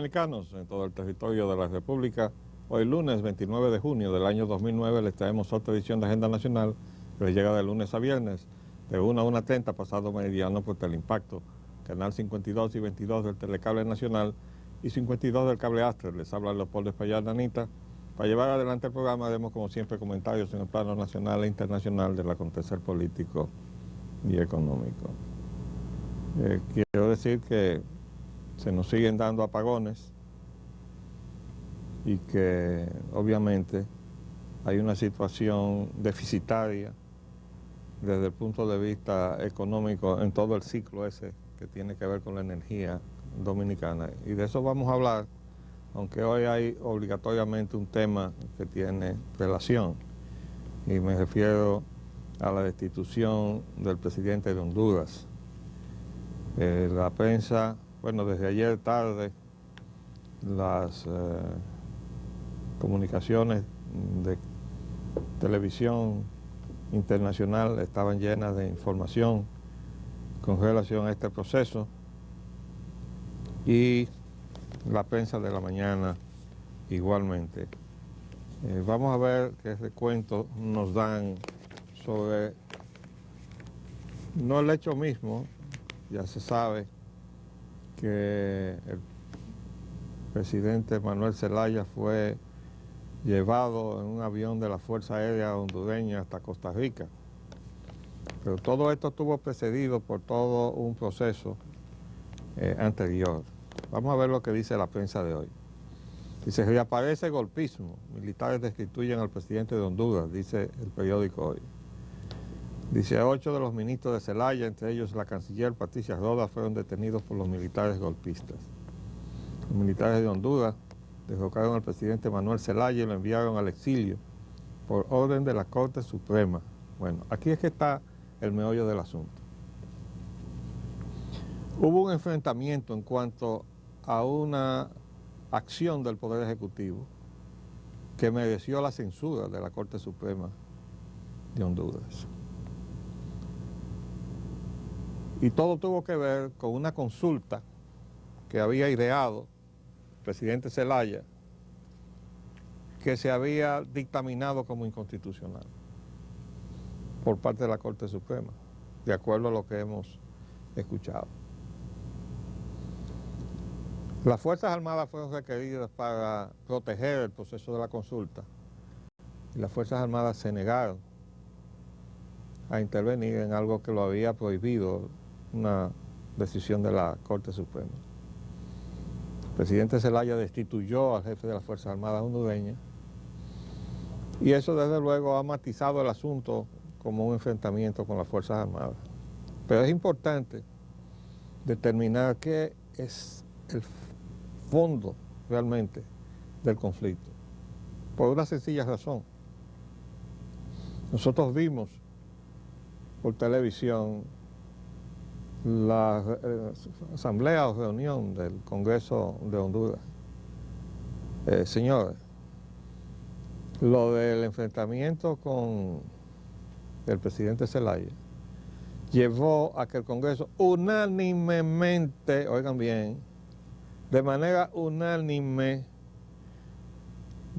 dominicanos en todo el territorio de la República. Hoy lunes 29 de junio del año 2009 les traemos otra edición de Agenda Nacional que les llega de lunes a viernes de 1 a 1:30 pasado meridiano por Teleimpacto, canal 52 y 22 del Telecable Nacional y 52 del Cable Astre. Les habla Leopoldo Espaillat Nanita. Para llevar adelante el programa haremos como siempre comentarios en el plano nacional e internacional del acontecer político y económico. Quiero decir que se nos siguen dando apagones y que obviamente hay una situación deficitaria desde el punto de vista económico en todo el ciclo ese que tiene que ver con la energía dominicana. Y de eso vamos a hablar, aunque hoy hay obligatoriamente un tema que tiene relación, y me refiero a la destitución del presidente de Honduras. La prensa, bueno, desde ayer tarde, las comunicaciones de televisión internacional estaban llenas de información con relación a este proceso, y la prensa de la mañana igualmente. Vamos a ver qué recuento nos dan sobre, no el hecho mismo. Ya se sabe que el presidente Manuel Zelaya fue llevado en un avión de la Fuerza Aérea Hondureña hasta Costa Rica. Pero todo esto estuvo precedido por todo un proceso anterior. Vamos a ver lo que dice la prensa de hoy. Dice: reaparece golpismo, militares destituyen al presidente de Honduras, dice el periódico Hoy. Dice: 8 de los ministros de Zelaya, entre ellos la canciller Patricia Rodas, fueron detenidos por los militares golpistas. Los militares de Honduras derrocaron al presidente Manuel Zelaya y lo enviaron al exilio por orden de la Corte Suprema. Bueno, aquí es que está el meollo del asunto. Hubo un enfrentamiento en cuanto a una acción del Poder Ejecutivo que mereció la censura de la Corte Suprema de Honduras. Y todo tuvo que ver con una consulta que había ideado el presidente Zelaya, que se había dictaminado como inconstitucional por parte de la Corte Suprema, de acuerdo a lo que hemos escuchado. Las Fuerzas Armadas fueron requeridas para proteger el proceso de la consulta, y las Fuerzas Armadas se negaron a intervenir en algo que lo había prohibido una decisión de la Corte Suprema. El presidente Zelaya destituyó al jefe de las Fuerzas Armadas hondureñas, y eso desde luego ha matizado el asunto como un enfrentamiento con las Fuerzas Armadas. Pero es importante determinar qué es el fondo realmente del conflicto, por una sencilla razón. Nosotros vimos por televisión la asamblea o reunión del Congreso de Honduras. Señores, lo del enfrentamiento con el presidente Zelaya llevó a que el Congreso unánimemente, oigan bien, de manera unánime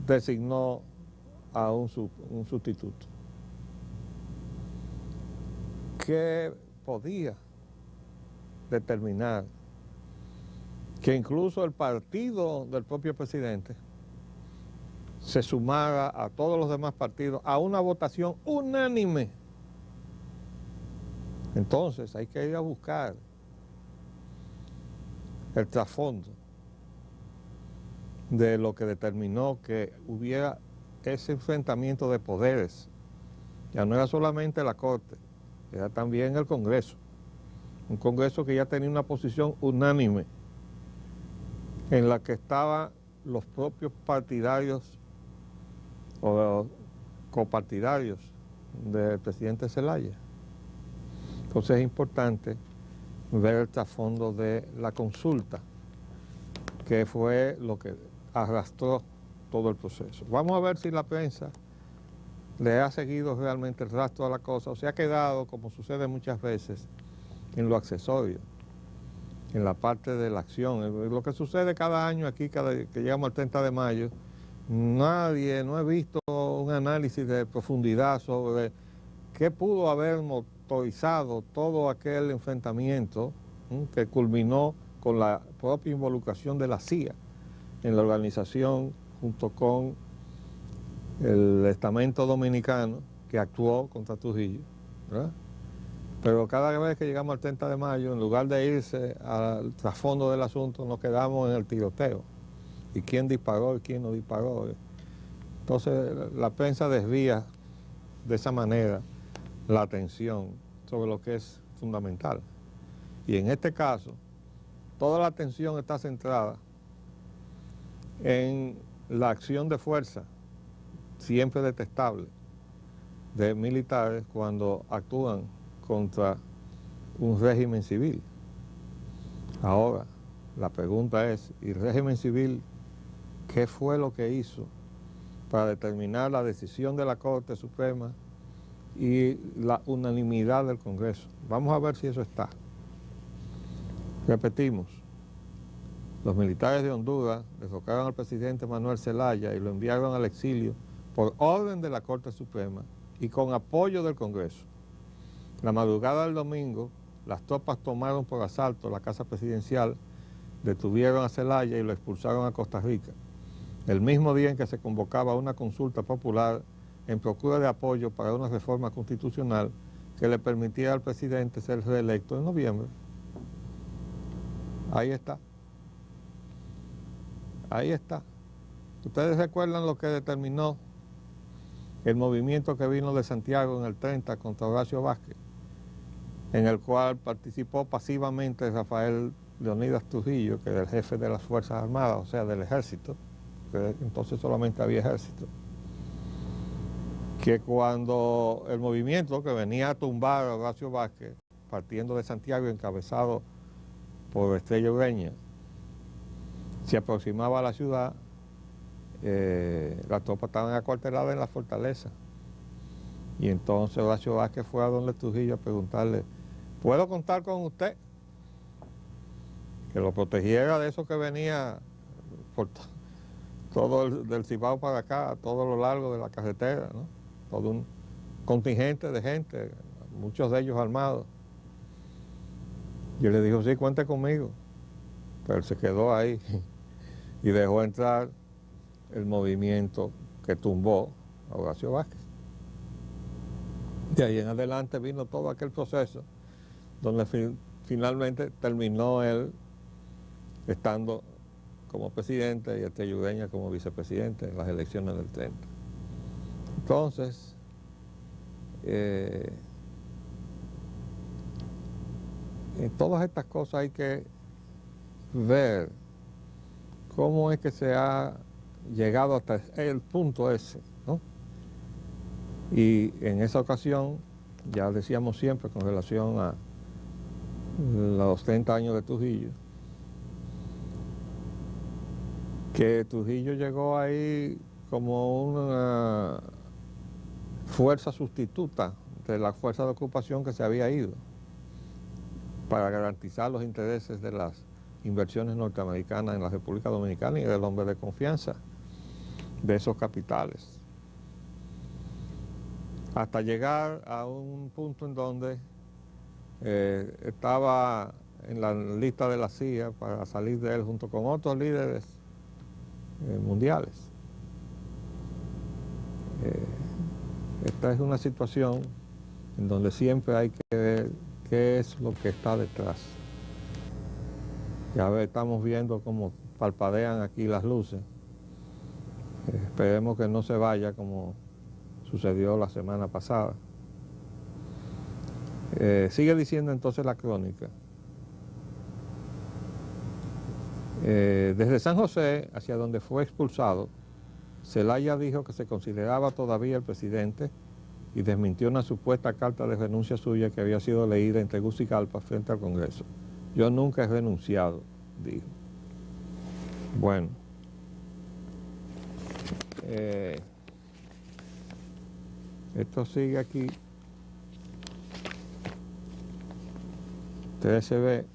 designó a un sustituto que podía determinar que incluso el partido del propio presidente se sumara a todos los demás partidos a una votación unánime. Entonces hay que ir a buscar el trasfondo de lo que determinó que hubiera ese enfrentamiento de poderes. Ya no era solamente la Corte, era también el Congreso. Un Congreso que ya tenía una posición unánime, en la que estaban los propios partidarios o copartidarios del presidente Zelaya. Entonces es importante ver el trasfondo de la consulta, que fue lo que arrastró todo el proceso. Vamos a ver si la prensa le ha seguido realmente el rastro a la cosa, o se ha quedado, como sucede muchas veces, en lo accesorio. en la parte de la acción. Lo que sucede cada año aquí, cada que llegamos al 30 de mayo, no he visto un análisis de profundidad sobre qué pudo haber motorizado todo aquel enfrentamiento que culminó con la propia involucración de la CIA en la organización junto con el estamento dominicano que actuó contra Trujillo, ¿verdad? Pero cada vez que llegamos al 30 de mayo, en lugar de irse al trasfondo del asunto, nos quedamos en el tiroteo. ¿Y quién disparó y quién no disparó? Entonces la prensa desvía de esa manera la atención sobre lo que es fundamental. Y en este caso, toda la atención está centrada en la acción de fuerza, siempre detestable, de militares cuando actúan contra un régimen civil. Ahora, la pregunta es, ¿y el régimen civil qué fue lo que hizo para determinar la decisión de la Corte Suprema y la unanimidad del Congreso? Vamos a ver si eso está. Repetimos, los militares de Honduras derrocaron al presidente Manuel Zelaya y lo enviaron al exilio por orden de la Corte Suprema y con apoyo del Congreso. La madrugada del domingo, las tropas tomaron por asalto la Casa Presidencial, detuvieron a Zelaya y lo expulsaron a Costa Rica. El mismo día en que se convocaba una consulta popular en procura de apoyo para una reforma constitucional que le permitiera al presidente ser reelecto en noviembre. Ahí está. Ahí está. ¿Ustedes recuerdan lo que determinó el movimiento que vino de Santiago en el 30 contra Horacio Vázquez, en el cual participó pasivamente Rafael Leonidas Trujillo, que era el jefe de las Fuerzas Armadas, o sea, del ejército, que entonces solamente había ejército? Que cuando el movimiento que venía a tumbar a Horacio Vázquez, partiendo de Santiago, encabezado por Estrella Ureña, se aproximaba a la ciudad, las tropas estaban acuarteladas en la fortaleza. Y entonces Horacio Vázquez fue a donde Trujillo a preguntarle, ¿puedo contar con usted? Que lo protegiera de eso que venía por todo del Cibao para acá, a todo lo largo de la carretera, ¿no? Todo un contingente de gente, muchos de ellos armados. Y él le dijo, sí, cuente conmigo. Pero él se quedó ahí y dejó entrar el movimiento que tumbó a Horacio Vázquez. De ahí en adelante vino todo aquel proceso donde finalmente terminó él estando como presidente y Estrella Ureña como vicepresidente en las elecciones del 30. Entonces, en todas estas cosas hay que ver cómo es que se ha llegado hasta el punto ese, ¿no? Y en esa ocasión, ya decíamos siempre con relación a los 30 años de Trujillo, que Trujillo llegó ahí como una fuerza sustituta de la fuerza de ocupación que se había ido para garantizar los intereses de las inversiones norteamericanas en la República Dominicana y del hombre de confianza de esos capitales. Hasta llegar a un punto en donde estaba en la lista de la CIA para salir de él junto con otros líderes mundiales. Esta es una situación en donde siempre hay que ver qué es lo que está detrás. Ya estamos viendo cómo parpadean aquí las luces. Esperemos que no se vaya como sucedió la semana pasada. Sigue diciendo entonces la crónica. Desde San José, hacia donde fue expulsado, Zelaya dijo que se consideraba todavía el presidente y desmintió una supuesta carta de renuncia suya que había sido leída en Tegucigalpa frente al Congreso. Yo nunca he renunciado, dijo. Bueno, esto sigue aquí. Ustedes se ve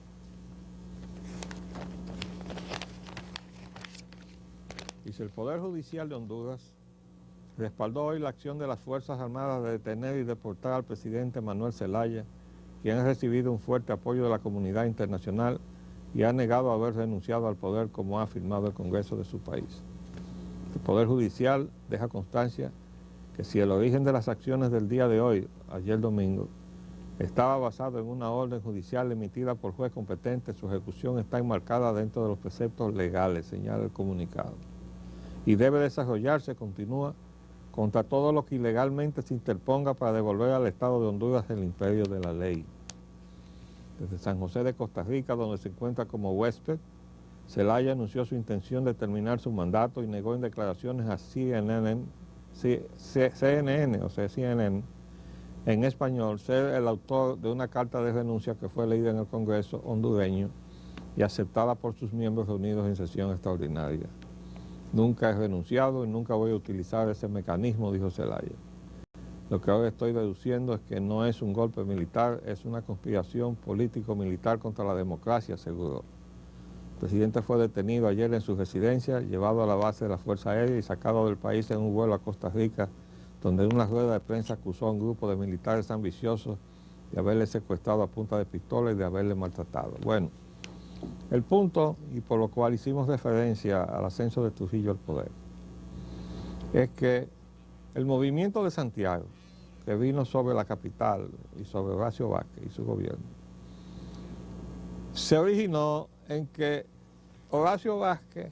Dice, el Poder Judicial de Honduras respaldó hoy la acción de las Fuerzas Armadas de detener y deportar al presidente Manuel Zelaya, quien ha recibido un fuerte apoyo de la comunidad internacional y ha negado haber renunciado al poder como ha afirmado el Congreso de su país. El Poder Judicial deja constancia que si el origen de las acciones del día de hoy, ayer domingo, estaba basado en una orden judicial emitida por juez competente, su ejecución está enmarcada dentro de los preceptos legales, señala el comunicado, y debe desarrollarse, continúa, contra todo lo que ilegalmente se interponga para devolver al Estado de Honduras el imperio de la ley. Desde San José de Costa Rica, donde se encuentra como huésped, Zelaya anunció su intención de terminar su mandato y negó en declaraciones a CNN en español, ser el autor de una carta de renuncia que fue leída en el Congreso hondureño y aceptada por sus miembros reunidos en sesión extraordinaria. Nunca he renunciado y nunca voy a utilizar ese mecanismo, dijo Zelaya. Lo que ahora estoy deduciendo es que no es un golpe militar, es una conspiración político-militar contra la democracia, aseguró. El presidente fue detenido ayer en su residencia, llevado a la base de la Fuerza Aérea y sacado del país en un vuelo a Costa Rica, donde en una rueda de prensa acusó a un grupo de militares ambiciosos de haberle secuestrado a punta de pistola y de haberle maltratado. Bueno, el punto, y por lo cual hicimos referencia al ascenso de Trujillo al poder, es que el movimiento de Santiago, que vino sobre la capital y sobre Horacio Vázquez y su gobierno, se originó en que Horacio Vázquez,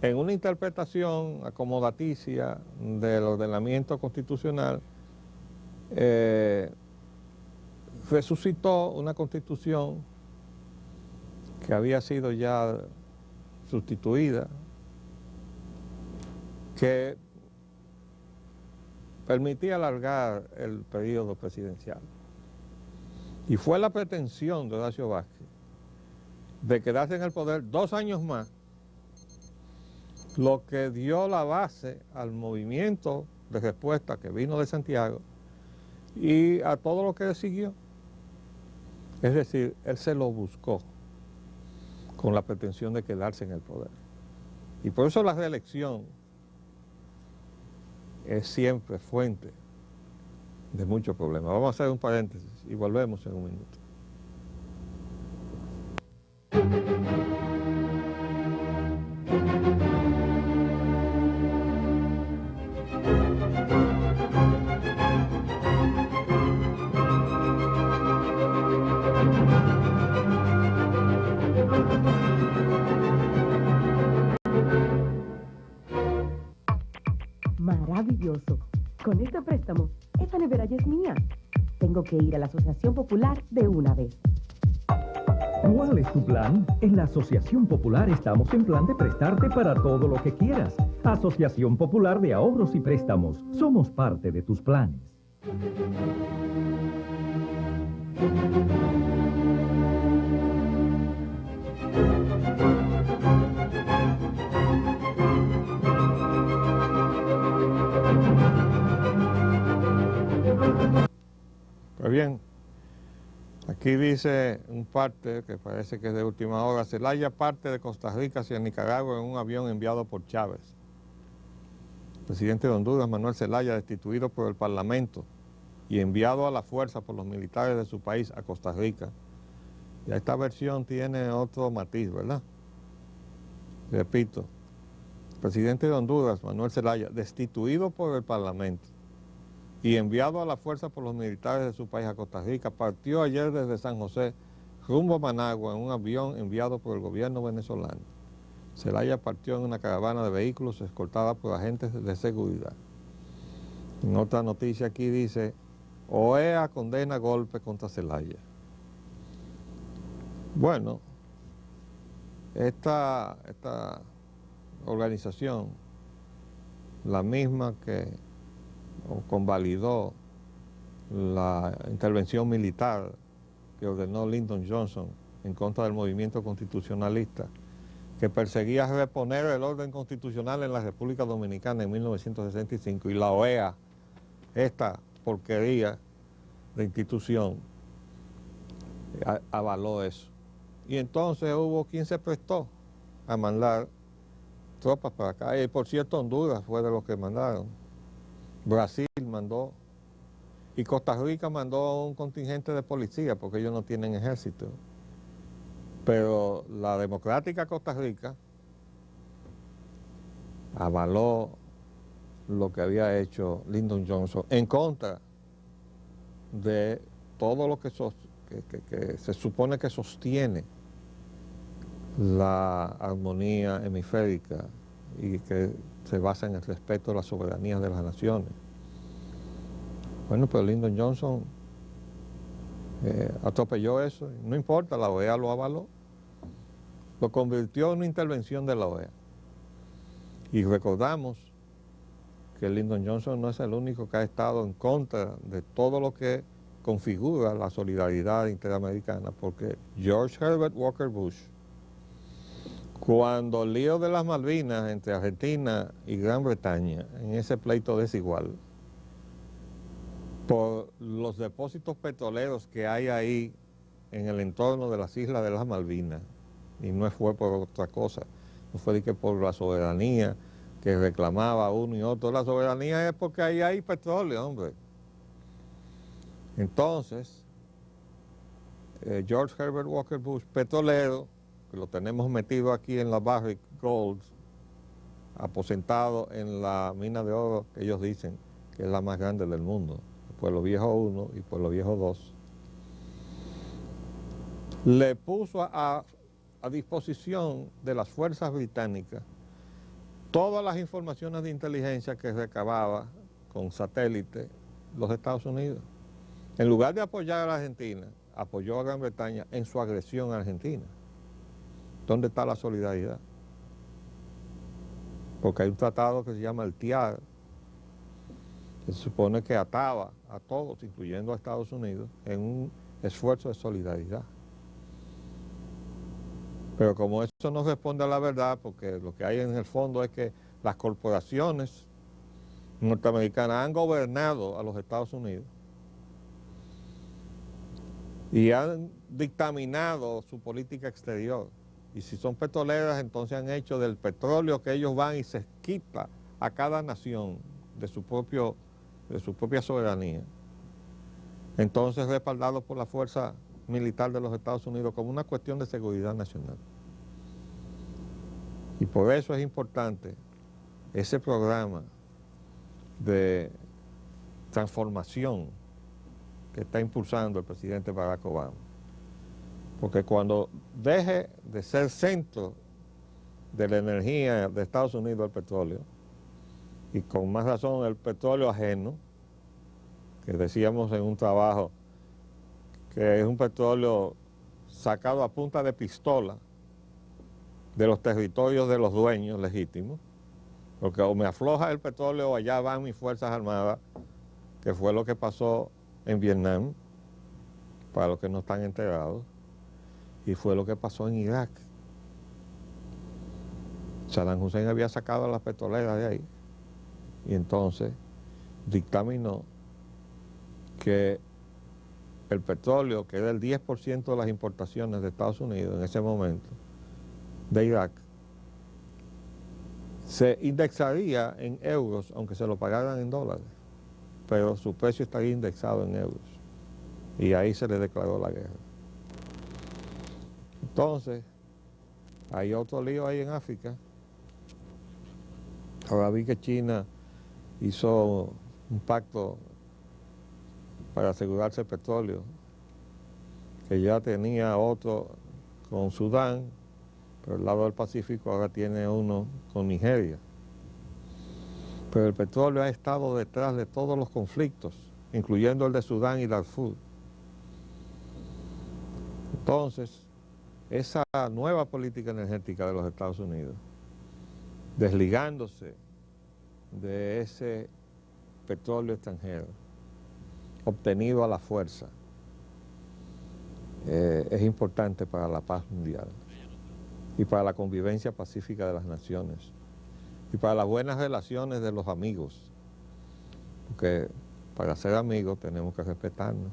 en una interpretación acomodaticia del ordenamiento constitucional, resucitó una constitución que había sido ya sustituida, que permitía alargar el periodo presidencial. Y fue la pretensión de Horacio Vázquez de quedarse en el poder 2 años más, lo que dio la base al movimiento de respuesta que vino de Santiago y a todo lo que siguió. Es decir, él se lo buscó con la pretensión de quedarse en el poder. Y por eso la reelección es siempre fuente de muchos problemas. Vamos a hacer un paréntesis y volvemos en un minuto. Maravilloso. Con este préstamo, esta nevera ya es mía. Tengo que ir a la Asociación Popular de una vez. ¿Cuál es tu plan? En la Asociación Popular estamos en plan de prestarte para todo lo que quieras. Asociación Popular de Ahorros y Préstamos. Somos parte de tus planes. Pues bien, aquí dice un parte que parece que es de última hora: Zelaya parte de Costa Rica hacia Nicaragua en un avión enviado por Chávez. El presidente de Honduras, Manuel Zelaya, destituido por el Parlamento y enviado a la fuerza por los militares de su país a Costa Rica. Ya esta versión tiene otro matiz, ¿verdad? Repito, el presidente de Honduras, Manuel Zelaya, destituido por el Parlamento y enviado a la fuerza por los militares de su país a Costa Rica, partió ayer desde San José rumbo a Managua en un avión enviado por el gobierno venezolano. Zelaya partió en una caravana de vehículos escoltada por agentes de seguridad. En otra noticia aquí dice: OEA condena golpe contra Zelaya. Bueno, esta organización, la misma que convalidó la intervención militar que ordenó Lyndon Johnson en contra del movimiento constitucionalista, que perseguía reponer el orden constitucional en la República Dominicana en 1965, y la OEA, esta porquería de institución, avaló eso. Y entonces hubo quien se prestó a mandar tropas para acá. Y por cierto, Honduras fue de los que mandaron. Brasil mandó. Y Costa Rica mandó un contingente de policía porque ellos no tienen ejército. Pero la democrática Costa Rica avaló lo que había hecho Lyndon Johnson en contra de todo lo que se supone que sostiene la armonía hemisférica y que se basa en el respeto a la soberanía de las naciones. Bueno, pero Lyndon Johnson atropelló eso, no importa, la OEA lo avaló, lo convirtió en una intervención de la OEA. Y recordamos que Lyndon Johnson no es el único que ha estado en contra de todo lo que configura la solidaridad interamericana, porque George Herbert Walker Bush, cuando el lío de las Malvinas entre Argentina y Gran Bretaña, en ese pleito desigual, por los depósitos petroleros que hay ahí en el entorno de las islas de las Malvinas, y no fue por otra cosa, no fue de que por la soberanía que reclamaba uno y otro. La soberanía es porque ahí hay petróleo, hombre. Entonces, George Herbert Walker Bush, petrolero, que lo tenemos metido aquí en la Barrick Gold, aposentado en la mina de oro que ellos dicen que es la más grande del mundo, Pueblo Viejo 1 y Pueblo Viejo 2, le puso a disposición de las fuerzas británicas todas las informaciones de inteligencia que recababa con satélite los Estados Unidos. En lugar de apoyar a la Argentina, apoyó a Gran Bretaña en su agresión a Argentina. ¿Dónde está la solidaridad? Porque hay un tratado que se llama el TIAR, que se supone que ataba a todos, incluyendo a Estados Unidos, en un esfuerzo de solidaridad. Pero como eso no responde a la verdad, porque lo que hay en el fondo es que las corporaciones norteamericanas han gobernado a los Estados Unidos y han dictaminado su política exterior. Y si son petroleras, entonces han hecho del petróleo que ellos van y se quita a cada nación de su propia soberanía. Entonces respaldado por la fuerza militar de los Estados Unidos como una cuestión de seguridad nacional. Y por eso es importante ese programa de transformación que está impulsando el presidente Barack Obama. Porque cuando deje de ser centro de la energía de Estados Unidos el petróleo, y con más razón el petróleo ajeno, que decíamos en un trabajo que es un petróleo sacado a punta de pistola de los territorios de los dueños legítimos, porque o me afloja el petróleo o allá van mis fuerzas armadas, que fue lo que pasó en Vietnam, para los que no están enterados, y fue lo que pasó en Irak. Saddam Hussein había sacado a las petroleras de ahí, y entonces dictaminó que el petróleo, que era el 10% de las importaciones de Estados Unidos en ese momento, de Irak, se indexaría en euros, aunque se lo pagaran en dólares, pero su precio estaría indexado en euros. Y ahí se le declaró la guerra. Entonces, hay otro lío ahí en África. Ahora vi que China hizo un pacto para asegurarse el petróleo, que ya tenía otro con Sudán, pero el lado del Pacífico ahora tiene uno con Nigeria. Pero el petróleo ha estado detrás de todos los conflictos, incluyendo el de Sudán y Darfur. Entonces, esa nueva política energética de los Estados Unidos, desligándose de ese petróleo extranjero, obtenido a la fuerza, es importante para la paz mundial y para la convivencia pacífica de las naciones y para las buenas relaciones de los amigos, porque para ser amigos tenemos que respetarnos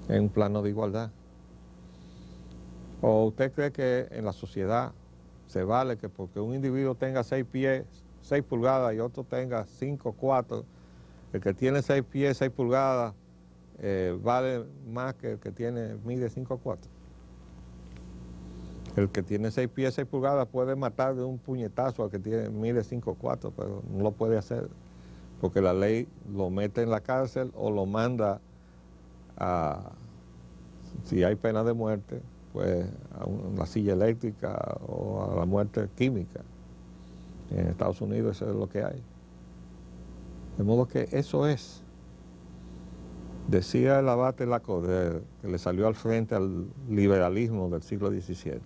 en un plano de igualdad. ¿O usted cree que en la sociedad se vale que porque un individuo tenga 6 pies, 6 pulgadas y otro tenga 5, 4, el que tiene 6 pies, 6 pulgadas, vale más que el que mide 5 4. El que tiene 6 pies, 6 pulgadas puede matar de un puñetazo al que mide 5 4, pero no lo puede hacer porque la ley lo mete en la cárcel o lo manda a, si hay pena de muerte, pues a una silla eléctrica o a la muerte química. En Estados Unidos eso es lo que hay. De modo que eso es. Decía el abate Lacordaire, que le salió al frente al liberalismo del siglo XVII,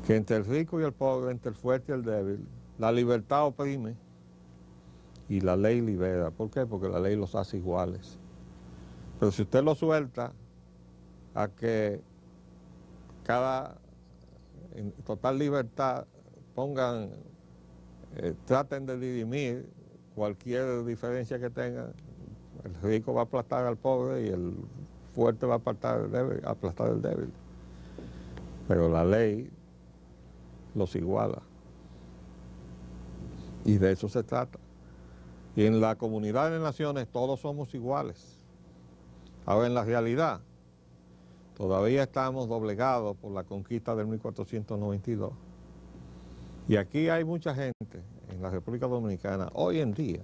que entre el rico y el pobre, entre el fuerte y el débil, la libertad oprime y la ley libera. ¿Por qué? Porque la ley los hace iguales. Pero si usted lo suelta a que en total libertad traten de dirimir cualquier diferencia que tengan, el rico va a aplastar al pobre y el fuerte va a aplastar al débil. Pero la ley los iguala. Y de eso se trata. Y en la comunidad de naciones todos somos iguales. Ahora, en la realidad, todavía estamos doblegados por la conquista del 1492. Y aquí hay mucha gente en la República Dominicana, hoy en día,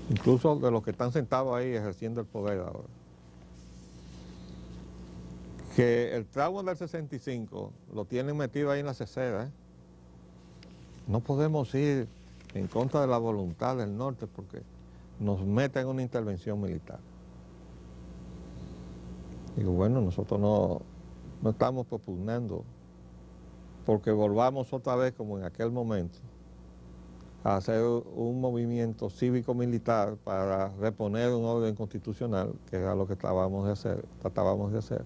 incluso de los que están sentados ahí ejerciendo el poder ahora, que el trauma del 65 lo tienen metido ahí en la cesera. No podemos ir en contra de la voluntad del norte porque nos meten en una intervención militar. Digo, bueno, nosotros no estamos propugnando porque volvamos otra vez como en aquel momento a hacer un movimiento cívico-militar para reponer un orden constitucional, que era lo que tratábamos de hacer.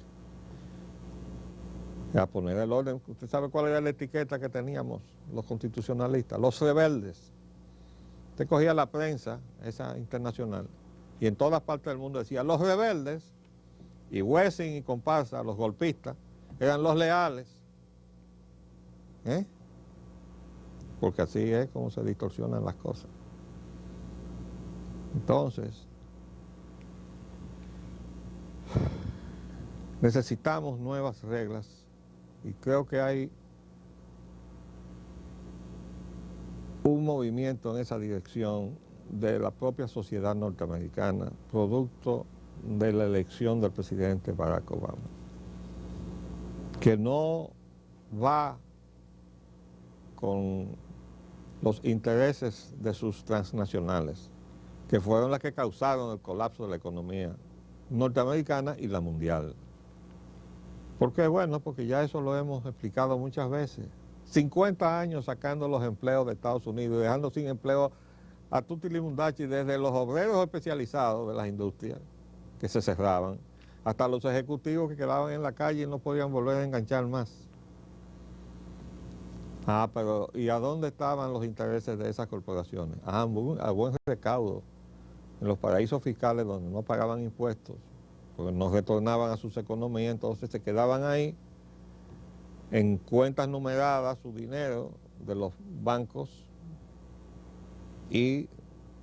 A poner el orden. ¿Usted sabe cuál era la etiqueta que teníamos los constitucionalistas? Los rebeldes. Usted cogía la prensa, esa internacional, y en todas partes del mundo decía, los rebeldes, y Wessing y comparsa, los golpistas, eran los leales. Porque así es como se distorsionan las cosas. Entonces, necesitamos nuevas reglas y creo que hay un movimiento en esa dirección de la propia sociedad norteamericana, producto de la elección del presidente Barack Obama, que no va con los intereses de sus transnacionales, que fueron las que causaron el colapso de la economía norteamericana y la mundial. ¿Por qué? Bueno, porque ya eso lo hemos explicado muchas veces. 50 años sacando los empleos de Estados Unidos, dejando sin empleo a tutti li mundachi, desde los obreros especializados de las industrias que se cerraban, hasta los ejecutivos que quedaban en la calle y no podían volver a enganchar más. Pero ¿y a dónde estaban los intereses de esas corporaciones? A buen recaudo, en los paraísos fiscales donde no pagaban impuestos, porque no retornaban a sus economías, entonces se quedaban ahí en cuentas numeradas su dinero de los bancos y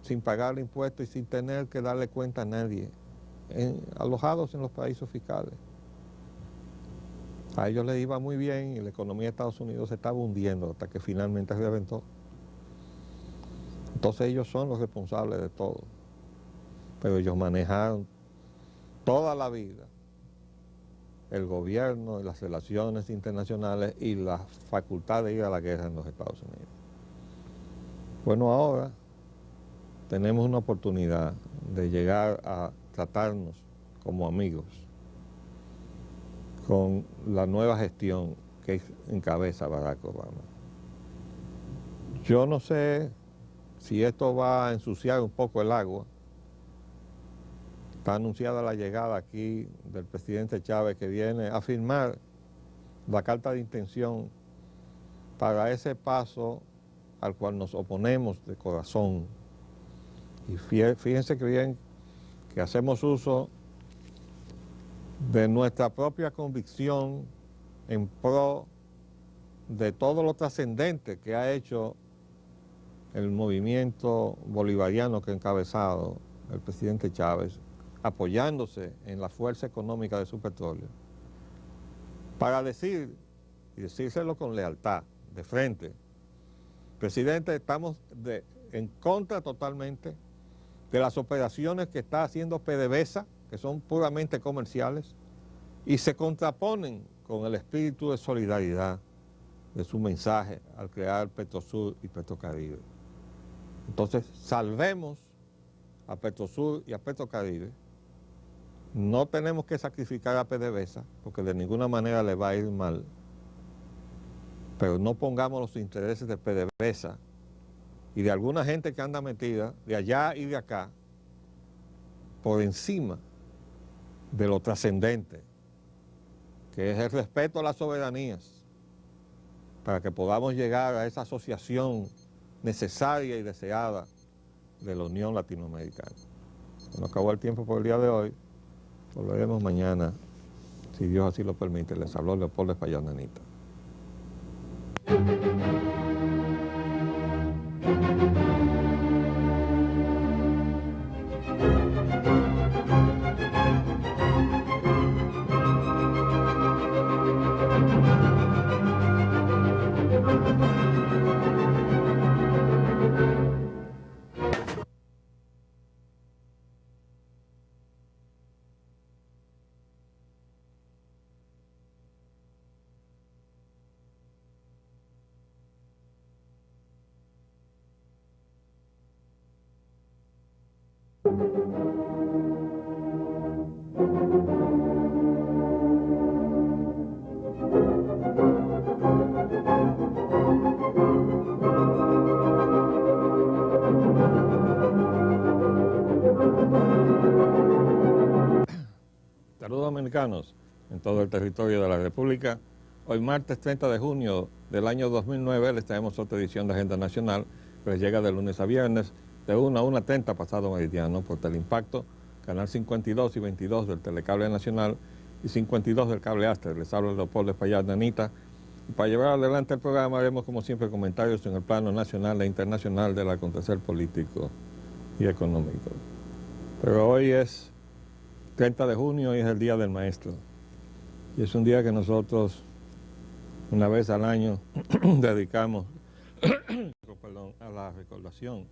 sin pagar impuestos y sin tener que darle cuenta a nadie, alojados en los paraísos fiscales. A ellos les iba muy bien y la economía de Estados Unidos se estaba hundiendo hasta que finalmente reventó. Entonces ellos son los responsables de todo. Pero ellos manejaron toda la vida el gobierno y las relaciones internacionales y la facultad de ir a la guerra en los Estados Unidos. Bueno, ahora tenemos una oportunidad de llegar a tratarnos como amigos con la nueva gestión que encabeza Barack Obama. Yo no sé si esto va a ensuciar un poco el agua. Está anunciada la llegada aquí del presidente Chávez, que viene a firmar la carta de intención para ese paso al cual nos oponemos de corazón. Y fíjense que bien que hacemos uso de nuestra propia convicción en pro de todo lo trascendente que ha hecho el movimiento bolivariano que ha encabezado el presidente Chávez, apoyándose en la fuerza económica de su petróleo, para decir, y decírselo con lealtad, de frente: presidente, estamos en contra totalmente de las operaciones que está haciendo PDVSA, que son puramente comerciales, y se contraponen con el espíritu de solidaridad de su mensaje al crear Petrosur y Petrocaribe. Entonces, salvemos a Petrosur y a Petrocaribe. No tenemos que sacrificar a PDVSA, porque de ninguna manera le va a ir mal, pero no pongamos los intereses de PDVSA y de alguna gente que anda metida de allá y de acá por encima de lo trascendente, que es el respeto a las soberanías, para que podamos llegar a esa asociación necesaria y deseada de la Unión Latinoamericana. Bueno, acabó el tiempo por el día de hoy. Volveremos mañana, si Dios así lo permite. Les habló Leopoldo Espaillat Nanita. Saludos dominicanos en todo el territorio de la República. Hoy martes 30 de junio del año 2009 les traemos otra edición de Agenda Nacional que les llega de lunes a viernes de 1 a 1:30 pasado meridiano por Teleimpacto, canal 52 y 22 del Telecable Nacional y 52 del Cable Astre. Les habla Leopoldo Espaillat Nanita. Y para llevar adelante el programa haremos como siempre comentarios en el plano nacional e internacional del acontecer político y económico. Pero hoy es 30 de junio y es el Día del Maestro. Y es un día que nosotros, una vez al año, dedicamos a la recordación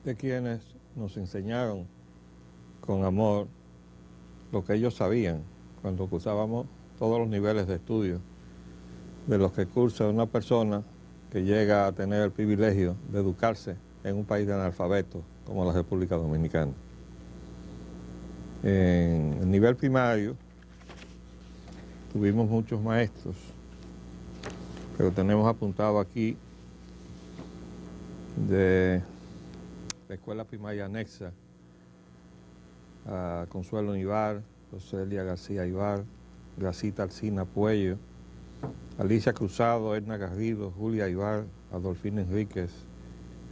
de quienes nos enseñaron con amor lo que ellos sabían cuando cursábamos todos los niveles de estudio de los que cursa una persona que llega a tener el privilegio de educarse en un país de analfabetos como la República Dominicana. En el nivel primario tuvimos muchos maestros, pero tenemos apuntado aquí de la escuela primaria anexa a Consuelo Ibar, Roselia García Ibar, Gracita Alcina Puello, Alicia Cruzado, Edna Garrido, Julia Ibar, Adolfina Enríquez,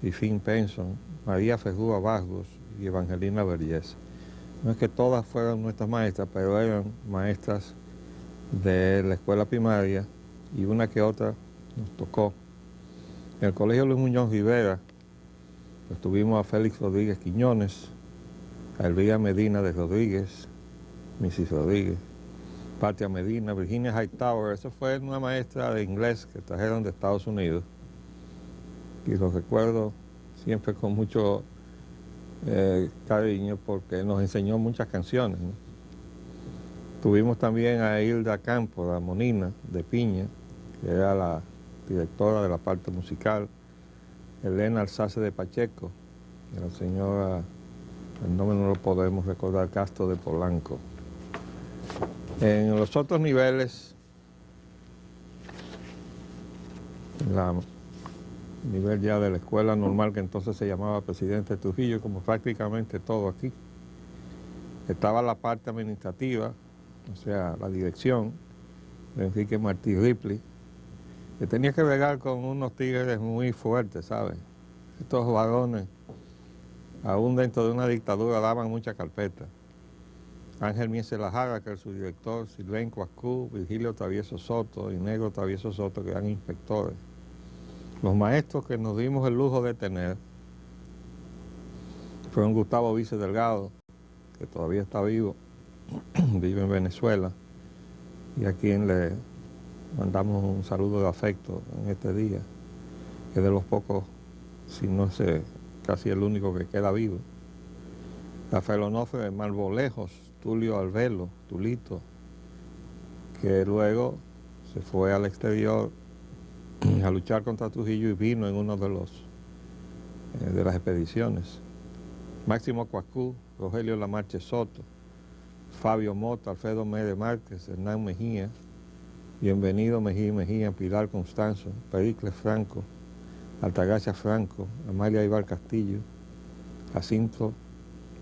Fifín Penson, María Ferrúa Vargas y Evangelina Vergés. No es que todas fueran nuestras maestras, pero eran maestras de la escuela primaria y una que otra nos tocó. En el Colegio Luis Muñoz Rivera pues, tuvimos a Félix Rodríguez Quiñones, a Elvira Medina de Rodríguez, Mrs. Rodríguez, Patia Medina, Virginia Hightower. Esa fue una maestra de inglés que trajeron de Estados Unidos y lo recuerdo siempre con mucho cariño porque nos enseñó muchas canciones, ¿no? Tuvimos también a Hilda Campos, la Monina de Piña, que era la directora de la parte musical, Elena Alzace de Pacheco, y la señora, el nombre no lo podemos recordar, Castro de Polanco. En los otros niveles, nivel ya de la escuela normal, que entonces se llamaba Presidente Trujillo, como prácticamente todo aquí, estaba la parte administrativa, o sea, la dirección de Enrique Martí Ripley, que tenía que bregar con unos tigres muy fuertes, ¿sabes? Estos varones, aún dentro de una dictadura, daban mucha carpeta. Ángel Mieses Lajara, que es su director, Silvén Cuascú, Virgilio Travieso Soto y Negro Travieso Soto, que eran inspectores. Los maestros que nos dimos el lujo de tener fueron Gustavo Vice Delgado, que todavía está vivo, vive en Venezuela, y a quien le mandamos un saludo de afecto en este día, que es de los pocos, si no es casi el único que queda vivo. Rafael Onofre Marbolejos, Tulio Alvelo, Tulito, que luego se fue al exterior a luchar contra Trujillo y vino en uno de las expediciones. Máximo Cuascú, Rogelio Lamarche Soto, Fabio Mota, Alfredo Mede Márquez, Hernán Mejía, Bienvenido Mejía Mejía, Pilar Constanzo, Pericles Franco, Altagracia Franco, Amalia Ibar Castillo, Jacinto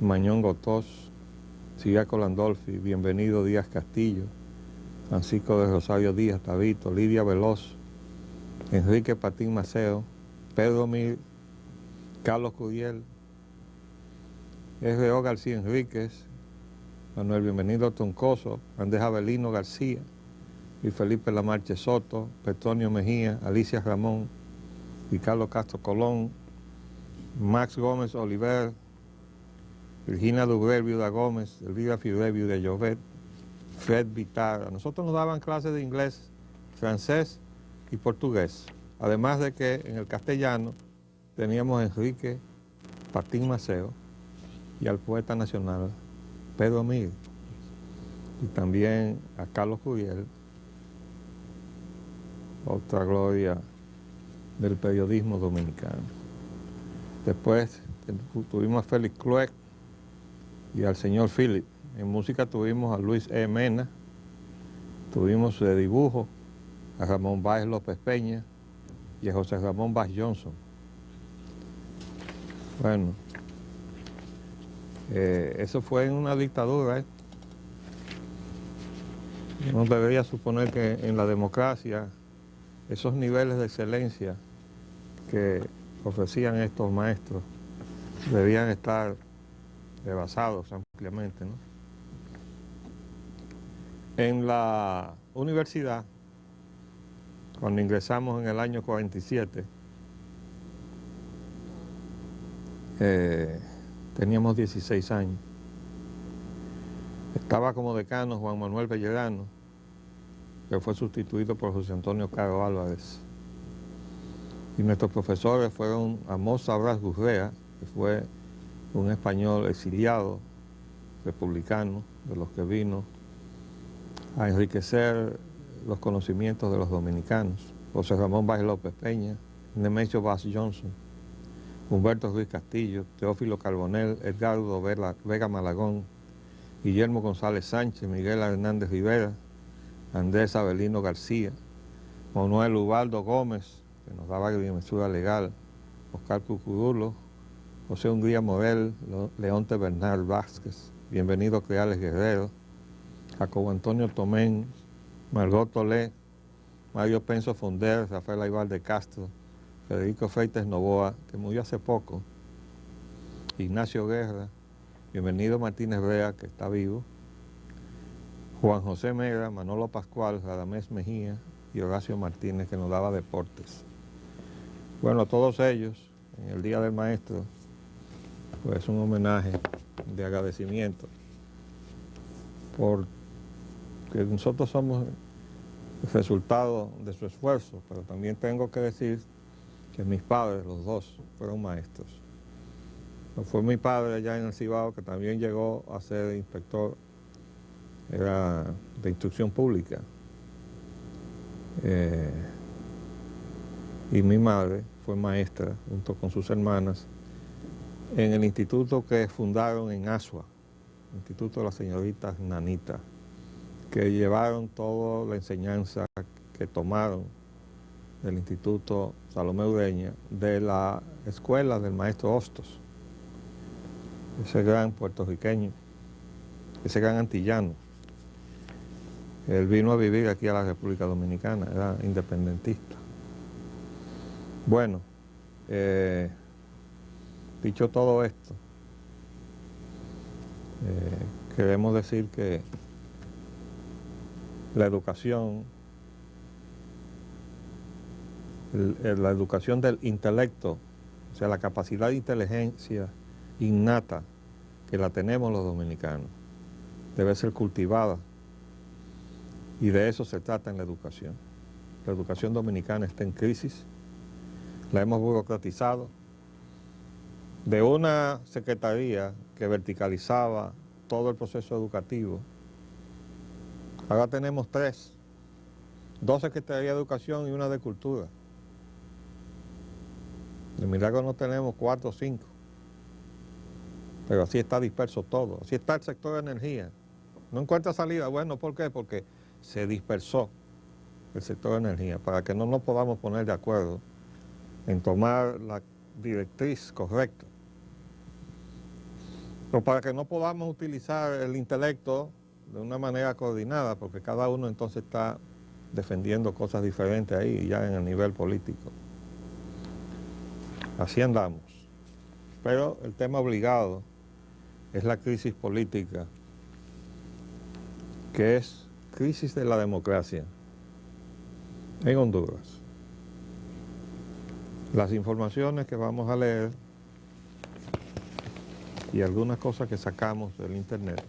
Mañón Gotós, Ciriaco Landolfi, Bienvenido Díaz Castillo, Francisco de Rosario Díaz Tabito, Lidia Veloz, Enrique Patín Maceo, Pedro Mir, Carlos Curiel, R.O. García Enríquez, Manuel Bienvenido Troncoso, Andrés Avelino García, y Felipe Lamarche Soto, Petronio Mejía, Alicia Ramón, Ricardo Castro Colón, Max Gómez Oliver, Virginia Dubrel Viuda Gómez, Elvira Fidel Viuda Llovet, Fred Vitar. A nosotros nos daban clases de inglés, francés y portugués. Además de que en el castellano teníamos a Enrique Patín Maceo y al poeta nacional Pedro Mir, y también a Carlos Curiel, otra gloria del periodismo dominicano. Después tuvimos a Félix Cluek y al señor Philip. En música tuvimos a Luis E. Mena, tuvimos de dibujo a Ramón Báez López Peña y a José Ramón Báez Johnson. Bueno, eso fue en una dictadura. No debería suponer que en la democracia esos niveles de excelencia que ofrecían estos maestros debían estar rebasados ampliamente, ¿no? En la universidad, cuando ingresamos en el año 47, teníamos 16 años. Estaba como decano Juan Manuel Bellerano, que fue sustituido por José Antonio Caro Álvarez. Y nuestros profesores fueron Amos Sabras Gurrea, que fue un español exiliado, republicano, de los que vino a enriquecer los conocimientos de los dominicanos. José Ramón Báez López Peña, Nemesio Báez Johnson, Humberto Ruiz Castillo, Teófilo Carbonell, Edgardo Vega Malagón, Guillermo González Sánchez, Miguel Hernández Rivera, Andrés Avelino García, Manuel Ubaldo Gómez, que nos daba agrimensura legal, Oscar Cucurulo, José Hungría Morel, Leonte Bernal Vázquez, Bienvenido Creales Guerrero, Jacobo Antonio Tomén, Margot Tolé, Mario Penso Fonder, Rafael Aybar de Castro, Federico Freites Novoa, que murió hace poco, Ignacio Guerra, Bienvenido Martínez Brea, que está vivo, Juan José Mera, Manolo Pascual, Radamés Mejía y Horacio Martínez, que nos daba deportes. Bueno, a todos ellos, en el Día del Maestro, pues un homenaje de agradecimiento, porque nosotros somos el resultado de su esfuerzo, pero también tengo que decir que mis padres, los dos, fueron maestros. Fue mi padre allá en el Cibao, que también llegó a ser inspector, era de instrucción pública. Y mi madre fue maestra, junto con sus hermanas, en el instituto que fundaron en Asua, el Instituto de las Señoritas Nanita, que llevaron toda la enseñanza que tomaron del Instituto Salomé Ureña, de la escuela del maestro Hostos, ese gran puertorriqueño, ese gran antillano. Él vino a vivir aquí a la República Dominicana, era independentista. Bueno, dicho todo esto, queremos decir que la educación, la educación del intelecto, o sea, la capacidad de inteligencia innata que la tenemos los dominicanos, debe ser cultivada, y de eso se trata en la educación. La educación dominicana está en crisis, la hemos burocratizado. De una secretaría que verticalizaba todo el proceso educativo, ahora tenemos 3, 2 secretarías de educación y una de cultura. De milagro no tenemos 4 o 5, pero así está disperso todo, así está el sector de energía. No encuentra salida. Bueno, ¿por qué? Porque se dispersó el sector de energía, para que no nos podamos poner de acuerdo en tomar la directriz correcta, o para que no podamos utilizar el intelecto de una manera coordinada, porque cada uno entonces está defendiendo cosas diferentes ahí, ya en el nivel político. Así andamos. Pero el tema obligado es la crisis política, que es crisis de la democracia en Honduras. Las informaciones que vamos a leer y algunas cosas que sacamos del internet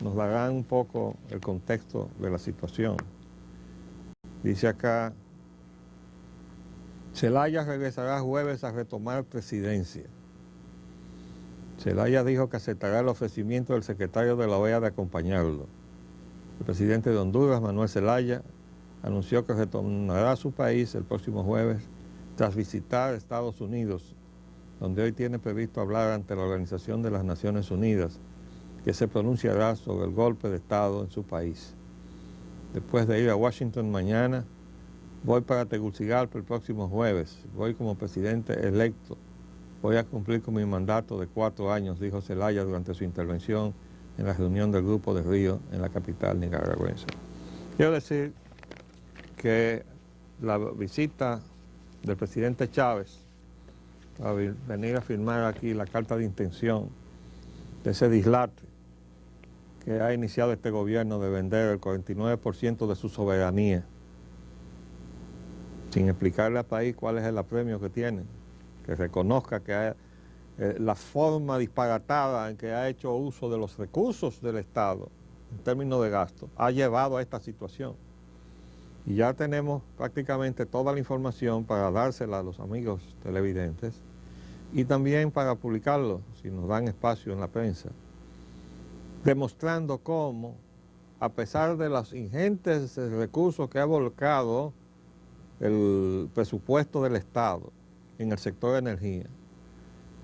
nos darán un poco el contexto de la situación. Dice acá: Zelaya regresará jueves a retomar presidencia. Zelaya dijo que aceptará el ofrecimiento del secretario de la OEA de acompañarlo. El presidente de Honduras, Manuel Zelaya, anunció que retornará a su país el próximo jueves tras visitar Estados Unidos, donde hoy tiene previsto hablar ante la Organización de las Naciones Unidas, que se pronunciará sobre el golpe de Estado en su país. Después de ir a Washington mañana, voy para Tegucigalpa el próximo jueves. Voy como presidente electo. Voy a cumplir con mi mandato de 4 años, dijo Zelaya durante su intervención en la reunión del Grupo de Río en la capital nicaragüense. Quiero decir que la visita del presidente Chávez a venir a firmar aquí la carta de intención de ese dislate que ha iniciado este gobierno de vender el 49% de su soberanía, sin explicarle al país cuál es el apremio que tiene, que reconozca que la forma disparatada en que ha hecho uso de los recursos del Estado en términos de gasto ha llevado a esta situación. Y ya tenemos prácticamente toda la información para dársela a los amigos televidentes y también para publicarlo, si nos dan espacio en la prensa, demostrando cómo, a pesar de los ingentes recursos que ha volcado el presupuesto del Estado en el sector de energía,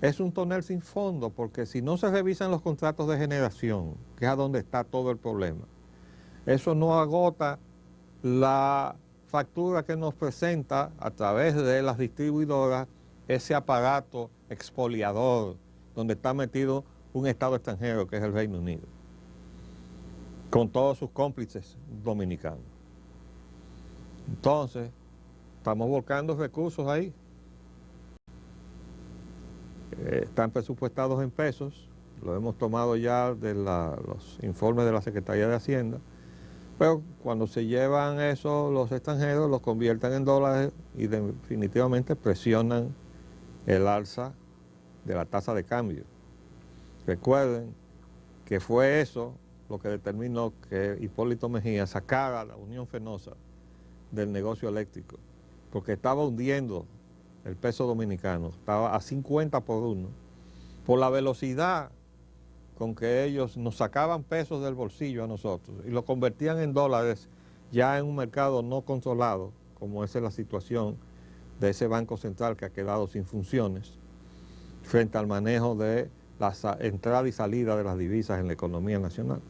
es un tonel sin fondo, porque si no se revisan los contratos de generación, que es a donde está todo el problema, eso no agota la factura que nos presenta a través de las distribuidoras ese aparato expoliador donde está metido un Estado extranjero que es el Reino Unido, con todos sus cómplices dominicanos. Entonces, estamos volcando recursos ahí. Están presupuestados en pesos, lo hemos tomado ya de los informes de la Secretaría de Hacienda, pero cuando se llevan eso los extranjeros, los convierten en dólares y definitivamente presionan el alza de la tasa de cambio. Recuerden que fue eso lo que determinó que Hipólito Mejía sacara a la Unión Fenosa del negocio eléctrico, porque estaba hundiendo el peso dominicano, estaba a 50 por 1, por la velocidad con que ellos nos sacaban pesos del bolsillo a nosotros y lo convertían en dólares ya en un mercado no controlado, como esa es la situación de ese Banco Central que ha quedado sin funciones frente al manejo de la entrada y salida de las divisas en la economía nacional.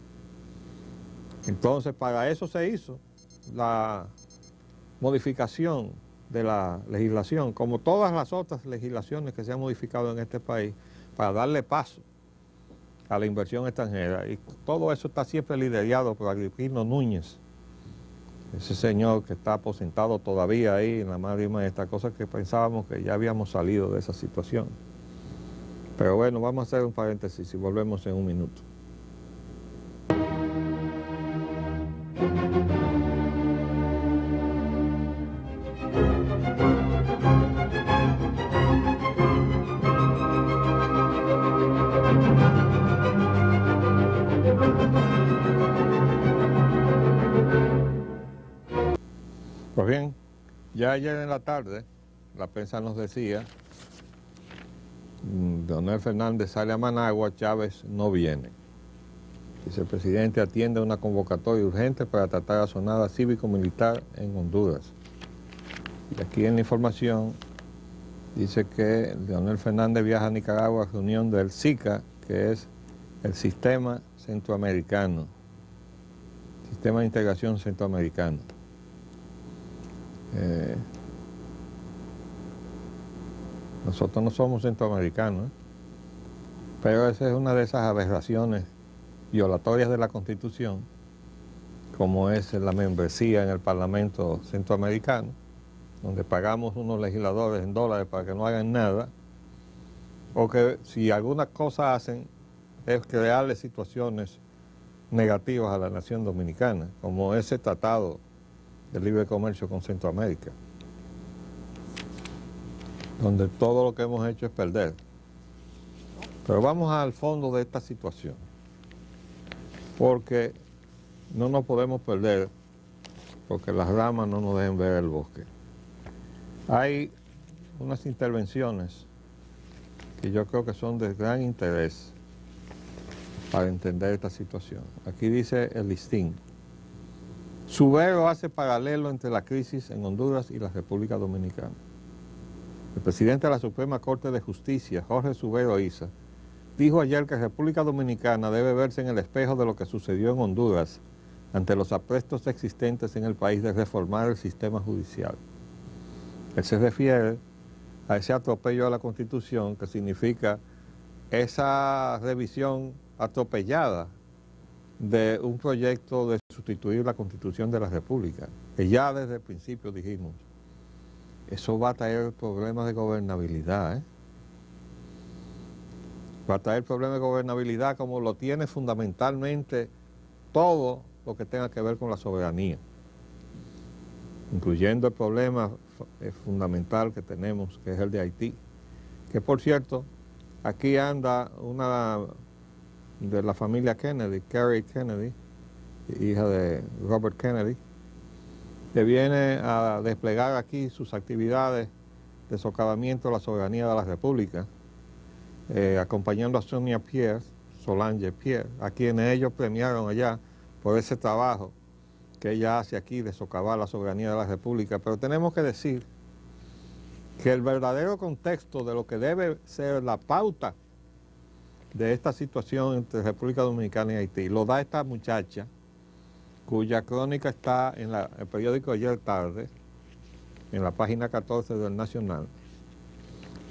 Entonces, para eso se hizo la modificación de la legislación, como todas las otras legislaciones que se han modificado en este país, para darle paso a la inversión extranjera. Y todo eso está siempre liderado por Agripino Núñez, ese señor que está aposentado todavía ahí en la madre maestra, cosa que pensábamos que ya habíamos salido de esa situación. Pero bueno, vamos a hacer un paréntesis y volvemos en un minuto. bien, ya ayer en la tarde la prensa nos decía, Leonel Fernández sale a Managua, Chávez no viene. Dice, el presidente atiende una convocatoria urgente para tratar la sonada cívico-militar en Honduras. Y aquí en la información dice que Leonel Fernández viaja a Nicaragua a reunión del SICA, que es el Sistema Centroamericano, Sistema de Integración Centroamericano. Nosotros no somos centroamericanos, pero esa es una de esas aberraciones violatorias de la Constitución, como es la membresía en el Parlamento Centroamericano, donde pagamos unos legisladores en dólares para que no hagan nada, o que si alguna cosa hacen es crearle situaciones negativas a la nación dominicana, como ese tratado de libre comercio con Centroamérica, donde todo lo que hemos hecho es perder. Pero vamos al fondo de esta situación, porque no nos podemos perder, porque las ramas no nos dejen ver el bosque. Hay unas intervenciones que yo creo que son de gran interés para entender esta situación. Aquí dice el listín: Subero hace paralelo entre la crisis en Honduras y la República Dominicana. El presidente de la Suprema Corte de Justicia, Jorge Subero Isa, dijo ayer que República Dominicana debe verse en el espejo de lo que sucedió en Honduras ante los aprestos existentes en el país de reformar el sistema judicial. Él se refiere a ese atropello a la Constitución, que significa esa revisión atropellada de un proyecto de sustituir la Constitución de la República, que ya desde el principio dijimos, eso va a traer problemas de gobernabilidad, Va a traer problemas de gobernabilidad como lo tiene fundamentalmente todo lo que tenga que ver con la soberanía, incluyendo el problema fundamental que tenemos, que es el de Haití, que por cierto, aquí anda una de la familia Kennedy, Carrie Kennedy, hija de Robert Kennedy, que viene a desplegar aquí sus actividades de socavamiento de la soberanía de la República, acompañando a Solange Pierre, a quienes ellos premiaron allá por ese trabajo que ella hace aquí de socavar la soberanía de la República. Pero tenemos que decir que el verdadero contexto de lo que debe ser la pauta de esta situación entre República Dominicana y Haití lo da esta muchacha, cuya crónica está en el periódico Ayer Tarde, en la página 14 del Nacional,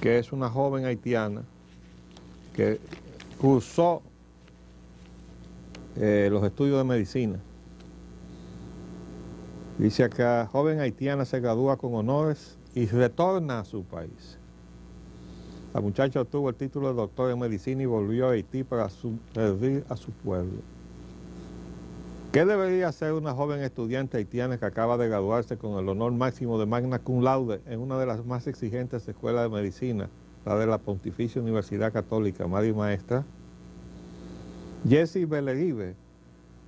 que es una joven haitiana que cursó los estudios de medicina. Dice acá, joven haitiana se gradúa con honores y retorna a su país. La muchacha obtuvo el título de doctor en medicina y volvió a Haití para servir a su pueblo. ¿Qué debería hacer una joven estudiante haitiana que acaba de graduarse con el honor máximo de magna cum laude en una de las más exigentes escuelas de medicina, la de la Pontificia Universidad Católica, Madre y Maestra? Jessie Belerive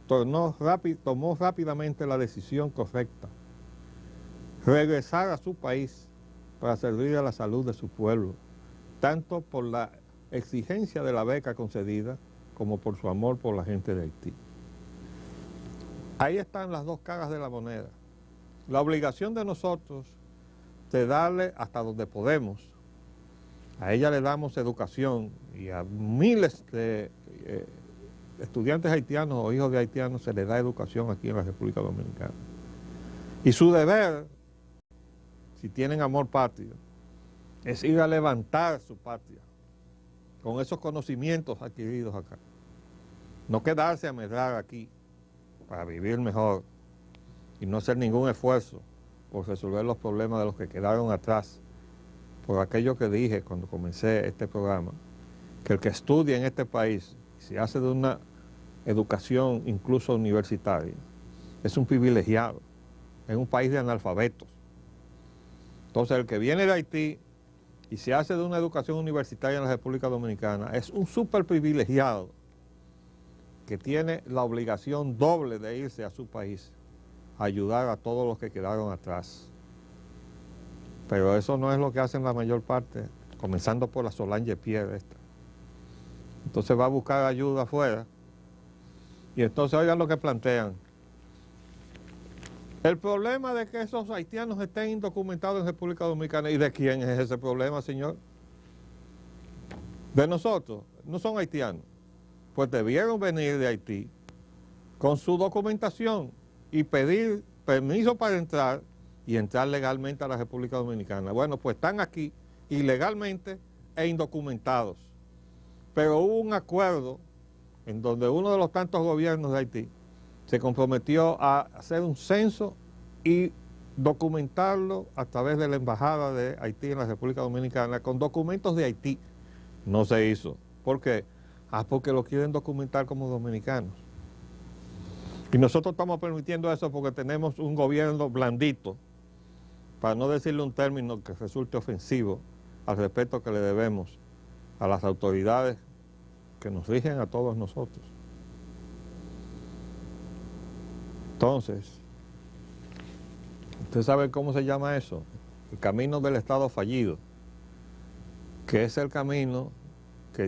tomó rápidamente la decisión correcta: regresar a su país para servir a la salud de su pueblo, tanto por la exigencia de la beca concedida como por su amor por la gente de Haití. Ahí están las dos caras de la moneda. La obligación de nosotros de darle hasta donde podemos. A ella le damos educación y a miles de estudiantes haitianos o hijos de haitianos se les da educación aquí en la República Dominicana. Y su deber, si tienen amor patrio, es ir a levantar su patria con esos conocimientos adquiridos acá. No quedarse a medrar aquí para vivir mejor y no hacer ningún esfuerzo por resolver los problemas de los que quedaron atrás, por aquello que dije cuando comencé este programa, que el que estudia en este país, si hace de una educación incluso universitaria, es un privilegiado, es un país de analfabetos. Entonces el que viene de Haití y se hace de una educación universitaria en la República Dominicana es un súper privilegiado que tiene la obligación doble de irse a su país ayudar a todos los que quedaron atrás. Pero eso no es lo que hacen la mayor parte, comenzando por la Solange Pierre esta. Entonces va a buscar ayuda afuera. Y entonces oigan lo que plantean. El problema de que esos haitianos estén indocumentados en República Dominicana, ¿y de quién es ese problema, señor? De nosotros, no son haitianos. Pues debieron venir de Haití con su documentación y pedir permiso para entrar y entrar legalmente a la República Dominicana. Bueno, pues están aquí ilegalmente e indocumentados. Pero hubo un acuerdo en donde uno de los tantos gobiernos de Haití se comprometió a hacer un censo y documentarlo a través de la Embajada de Haití en la República Dominicana con documentos de Haití. No se hizo. ¿Por qué? Porque lo quieren documentar como dominicanos. Y nosotros estamos permitiendo eso porque tenemos un gobierno blandito, para no decirle un término que resulte ofensivo al respeto que le debemos a las autoridades que nos rigen a todos nosotros. Entonces, ¿usted sabe cómo se llama eso? El camino del Estado fallido, que es el camino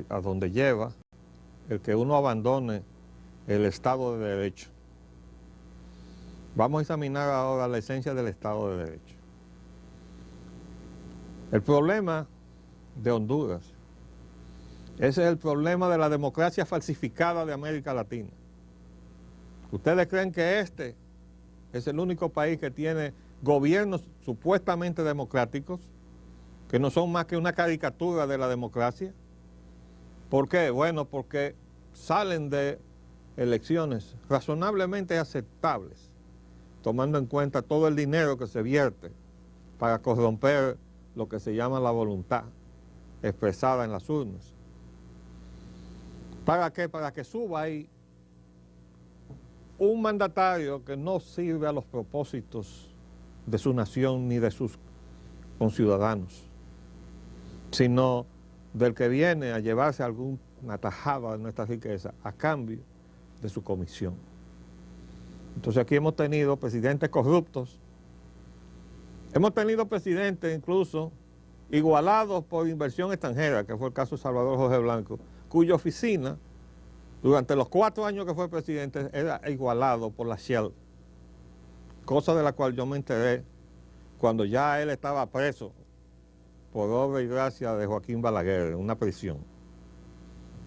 a donde lleva el que uno abandone el Estado de Derecho. Vamos a examinar ahora la esencia del Estado de Derecho. El problema de Honduras, ese es el problema de la democracia falsificada de América Latina. ¿Ustedes creen que este es el único país que tiene gobiernos supuestamente democráticos, que no son más que una caricatura de la democracia? ¿Por qué? Bueno, porque salen de elecciones razonablemente aceptables, tomando en cuenta todo el dinero que se vierte para corromper lo que se llama la voluntad expresada en las urnas. ¿Para qué? Para que suba ahí un mandatario que no sirve a los propósitos de su nación ni de sus conciudadanos, sino del que viene a llevarse alguna tajada de nuestra riqueza a cambio de su comisión. Entonces aquí hemos tenido presidentes corruptos, hemos tenido presidentes incluso igualados por inversión extranjera, que fue el caso de Salvador Jorge Blanco, cuya oficina durante los 4 años que fue presidente era igualado por la Shell, cosa de la cual yo me enteré cuando ya él estaba preso por obra y gracia de Joaquín Balaguer, en una prisión.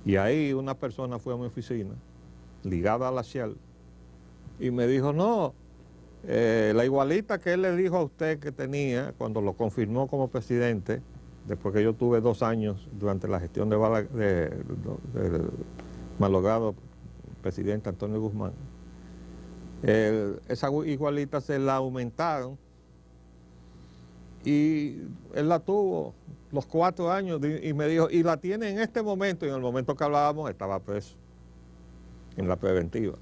Y ahí una persona fue a mi oficina, ligada a la Shell, y me dijo, no, la igualita que él le dijo a usted que tenía cuando lo confirmó como presidente, después que yo tuve 2 años durante la gestión del malogrado presidente Antonio Guzmán, esa igualita se la aumentaron y él la tuvo los 4 años y me dijo, y la tiene en este momento, y en el momento que hablábamos estaba preso en la preventiva.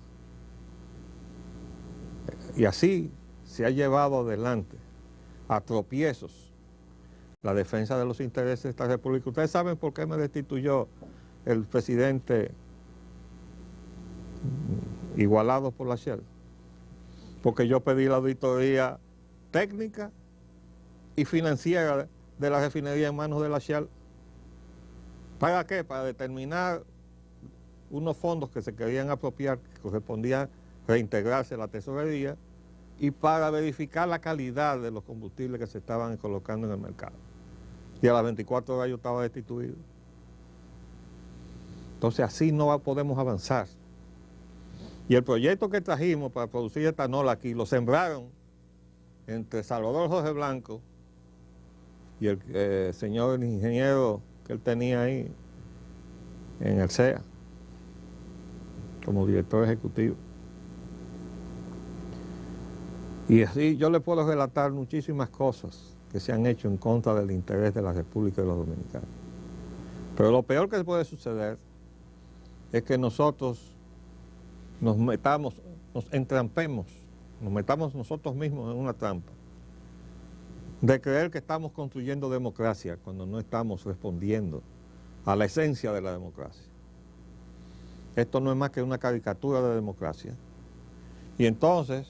Y así se ha llevado adelante a tropiezos la defensa de los intereses de esta república. ¿Ustedes saben por qué me destituyó el presidente igualado por la Shell? Porque yo pedí la auditoría técnica y financiera de la refinería en manos de la Shell. ¿Para qué? Para determinar unos fondos que se querían apropiar, que correspondían reintegrarse a la tesorería, y para verificar la calidad de los combustibles que se estaban colocando en el mercado. Y a las 24 horas yo estaba destituido. Entonces así no podemos avanzar. Y el proyecto que trajimos para producir etanol aquí, lo sembraron entre Salvador Jorge Blanco y el señor ingeniero que él tenía ahí en el CEA, como director ejecutivo. Y así yo le puedo relatar muchísimas cosas que se han hecho en contra del interés de la República de los Dominicanos. Pero lo peor que puede suceder es que nosotros nos entrampemos, nos metamos nosotros mismos en una trampa de creer que estamos construyendo democracia cuando no estamos respondiendo a la esencia de la democracia. Esto no es más que una caricatura de democracia. Y entonces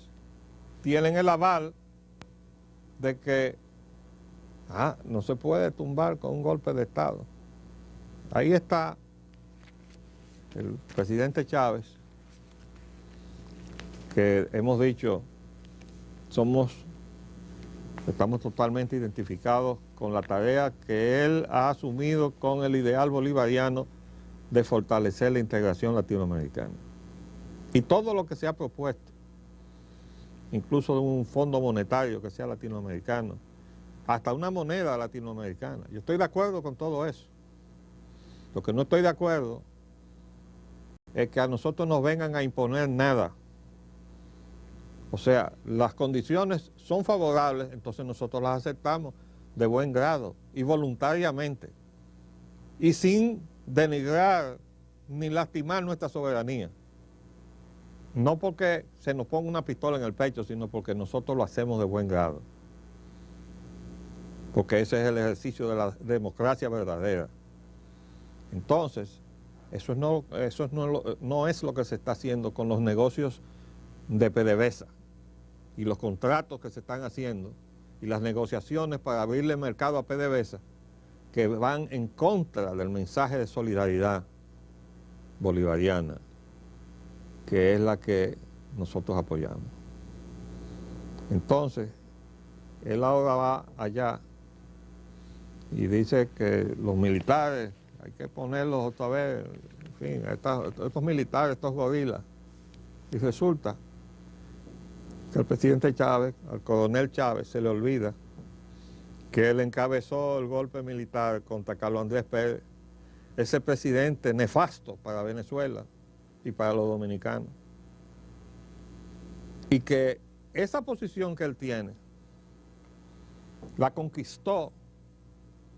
tienen el aval de que no se puede tumbar con un golpe de Estado. Ahí está el presidente Chávez, que hemos dicho, estamos totalmente identificados con la tarea que él ha asumido con el ideal bolivariano de fortalecer la integración latinoamericana. Y todo lo que se ha propuesto, incluso de un fondo monetario que sea latinoamericano, hasta una moneda latinoamericana. Yo estoy de acuerdo con todo eso. Lo que no estoy de acuerdo es que a nosotros nos vengan a imponer nada. O sea, las condiciones son favorables, entonces nosotros las aceptamos de buen grado y voluntariamente, y sin denigrar ni lastimar nuestra soberanía. No porque se nos ponga una pistola en el pecho, sino porque nosotros lo hacemos de buen grado. Porque ese es el ejercicio de la democracia verdadera. Entonces, eso no es lo que se está haciendo con los negocios de PDVSA y los contratos que se están haciendo y las negociaciones para abrirle mercado a PDVSA, que van en contra del mensaje de solidaridad bolivariana, que es la que nosotros apoyamos. Entonces, él ahora va allá y dice que los militares hay que ponerlos otra vez, en fin, estos militares, estos gorilas. Y resulta que al presidente Chávez, al coronel Chávez, se le olvida que él encabezó el golpe militar contra Carlos Andrés Pérez, ese presidente nefasto para Venezuela y para los dominicanos. Y que esa posición que él tiene la conquistó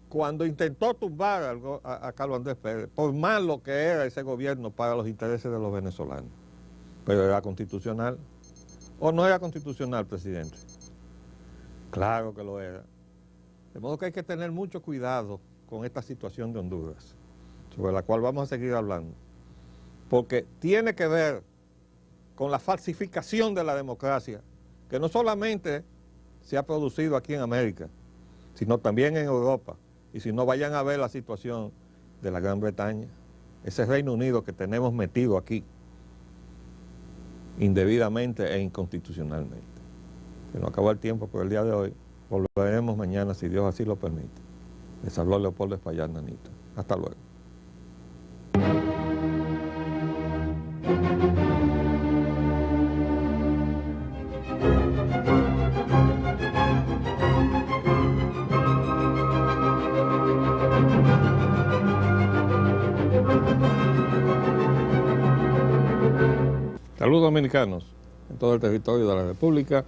cuando intentó tumbar a Carlos Andrés Pérez, por malo que era ese gobierno para los intereses de los venezolanos. Pero era constitucional. ¿O no era constitucional, presidente? Claro que lo era. De modo que hay que tener mucho cuidado con esta situación de Honduras, sobre la cual vamos a seguir hablando, porque tiene que ver con la falsificación de la democracia, que no solamente se ha producido aquí en América, sino también en Europa. Y si no, vayan a ver la situación de la Gran Bretaña, ese Reino Unido que tenemos metido aquí, indebidamente e inconstitucionalmente. Se nos acabó el tiempo por el día de hoy, volveremos mañana si Dios así lo permite. Les habló Leopoldo Espaillat Nanita. Hasta luego. Saludos dominicanos en todo el territorio de la República.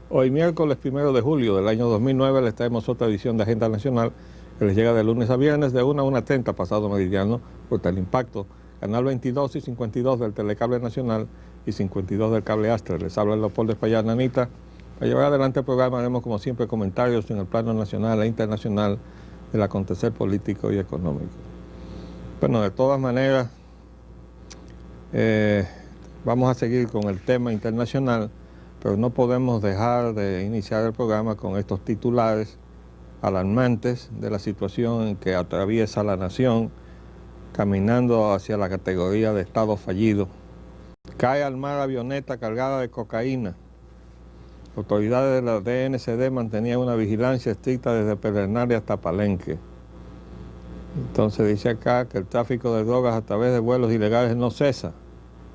Hoy miércoles 1 de julio del año 2009 les traemos otra edición de Agenda Nacional que les llega de lunes a viernes de 1 a 1:30 pasado meridiano por Teleimpacto, canal 22 y 52 del Telecable Nacional y 52 del Cable Astra. Les habla Leopoldo Espaillat Nanita. Para llevar adelante el programa haremos como siempre comentarios en el plano nacional e internacional del acontecer político y económico. Bueno, de todas maneras, vamos a seguir con el tema internacional, pero no podemos dejar de iniciar el programa con estos titulares alarmantes de la situación en que atraviesa la nación, caminando hacia la categoría de estado fallido. Cae al mar avioneta cargada de cocaína. Autoridades de la DNCD mantenían una vigilancia estricta desde Pedernales hasta Palenque. Entonces dice acá que el tráfico de drogas a través de vuelos ilegales no cesa.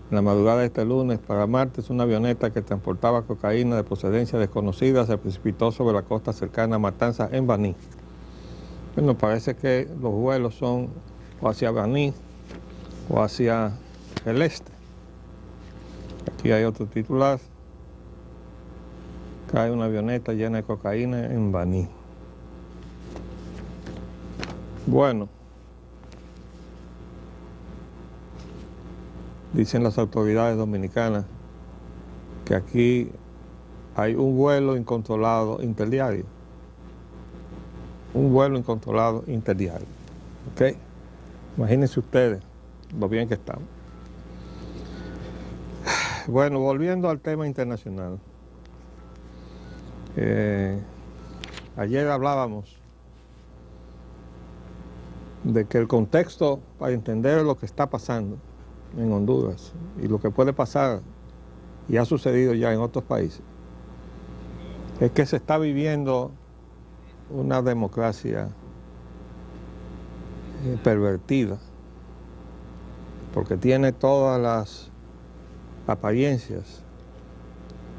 En la madrugada de este lunes para martes, una avioneta que transportaba cocaína de procedencia desconocida se precipitó sobre la costa cercana a Matanzas en Baní. Bueno, parece que los vuelos son o hacia Baní o hacia el este. Aquí hay otro titular. Cae una avioneta llena de cocaína en Baní. Bueno, dicen las autoridades dominicanas que aquí hay un vuelo incontrolado interdiario. Un vuelo incontrolado interdiario. ¿Ok? Imagínense ustedes lo bien que estamos. Bueno, volviendo al tema internacional. Ayer hablábamos de que el contexto para entender lo que está pasando en Honduras y lo que puede pasar y ha sucedido ya en otros países es que se está viviendo una democracia pervertida, porque tiene todas las apariencias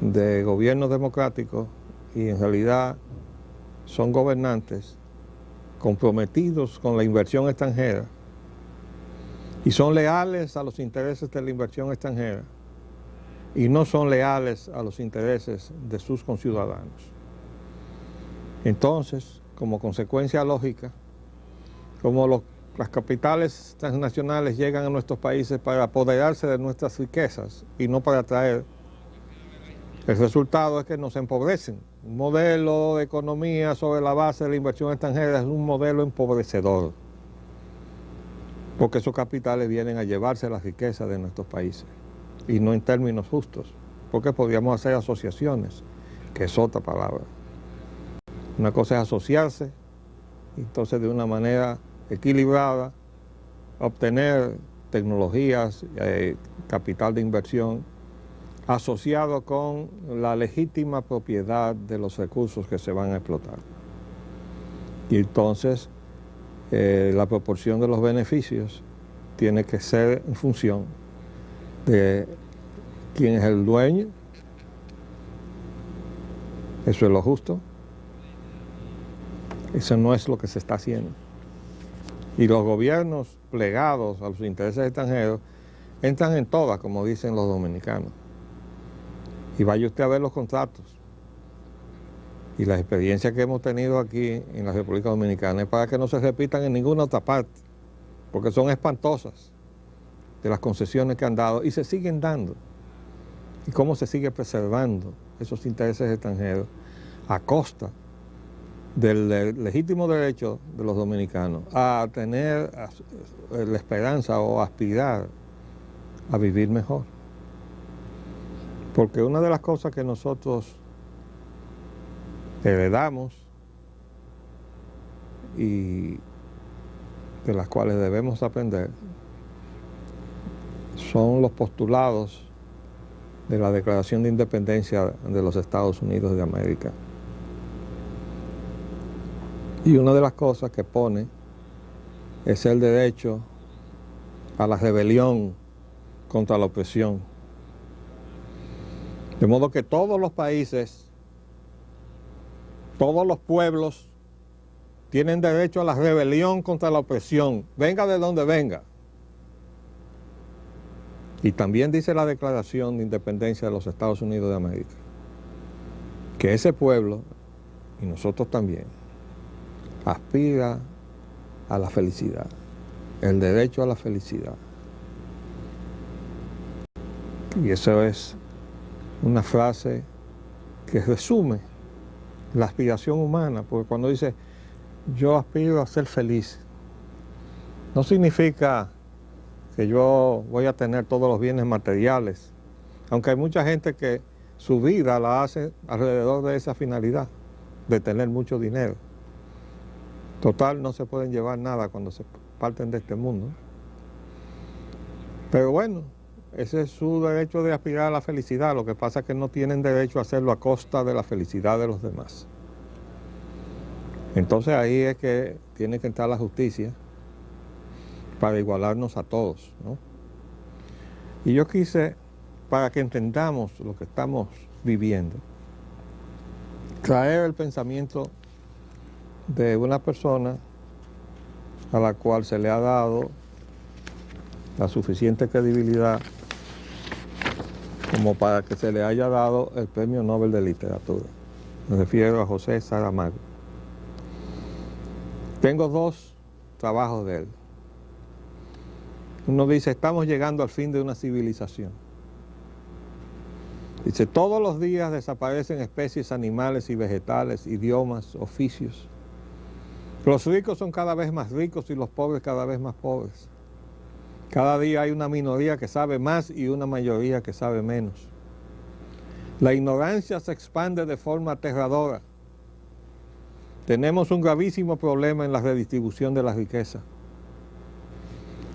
de gobiernos democráticos y en realidad son gobernantes comprometidos con la inversión extranjera y son leales a los intereses de la inversión extranjera y no son leales a los intereses de sus conciudadanos. Entonces, como consecuencia lógica, como las capitales transnacionales llegan a nuestros países para apoderarse de nuestras riquezas y no para traer, el resultado es que nos empobrecen. Un modelo de economía sobre la base de la inversión extranjera es un modelo empobrecedor, porque esos capitales vienen a llevarse las riquezas de nuestros países, y no en términos justos, porque podríamos hacer asociaciones, que es otra palabra. Una cosa es asociarse, entonces de una manera equilibrada, obtener tecnologías, capital de inversión, asociado con la legítima propiedad de los recursos que se van a explotar. Y entonces la proporción de los beneficios tiene que ser en función de quién es el dueño. Eso es lo justo. Eso no es lo que se está haciendo. Y los gobiernos plegados a los intereses extranjeros entran en todas, como dicen los dominicanos. Y vaya usted a ver los contratos. Y las experiencias que hemos tenido aquí en la República Dominicana es para que no se repitan en ninguna otra parte, porque son espantosas de las concesiones que han dado y se siguen dando. Y cómo se sigue preservando esos intereses extranjeros a costa del legítimo derecho de los dominicanos a tener la esperanza o aspirar a vivir mejor. Porque una de las cosas que nosotros heredamos y de las cuales debemos aprender son los postulados de la Declaración de Independencia de los Estados Unidos de América. Y una de las cosas que pone es el derecho a la rebelión contra la opresión. De modo que todos los países, todos los pueblos tienen derecho a la rebelión contra la opresión, venga de donde venga. Y también dice la Declaración de Independencia de los Estados Unidos de América, que ese pueblo, y nosotros también, aspira a la felicidad, el derecho a la felicidad. Y eso es una frase que resume la aspiración humana, porque cuando dice yo aspiro a ser feliz, no significa que yo voy a tener todos los bienes materiales, aunque hay mucha gente que su vida la hace alrededor de esa finalidad, de tener mucho dinero. Total, no se pueden llevar nada cuando se parten de este mundo. Pero bueno, ese es su derecho de aspirar a la felicidad. Lo que pasa es que no tienen derecho a hacerlo a costa de la felicidad de los demás. Entonces ahí es que tiene que entrar la justicia para igualarnos a todos, ¿no? Y yo quise, para que entendamos lo que estamos viviendo, traer el pensamiento de una persona a la cual se le ha dado la suficiente credibilidad como para que se le haya dado el Premio Nobel de Literatura. Me refiero a José Saramago. Tengo dos trabajos de él. Uno dice, estamos llegando al fin de una civilización. Dice, todos los días desaparecen especies animales y vegetales, idiomas, oficios. Los ricos son cada vez más ricos y los pobres cada vez más pobres. Cada día hay una minoría que sabe más y una mayoría que sabe menos. La ignorancia se expande de forma aterradora. Tenemos un gravísimo problema en la redistribución de la riqueza.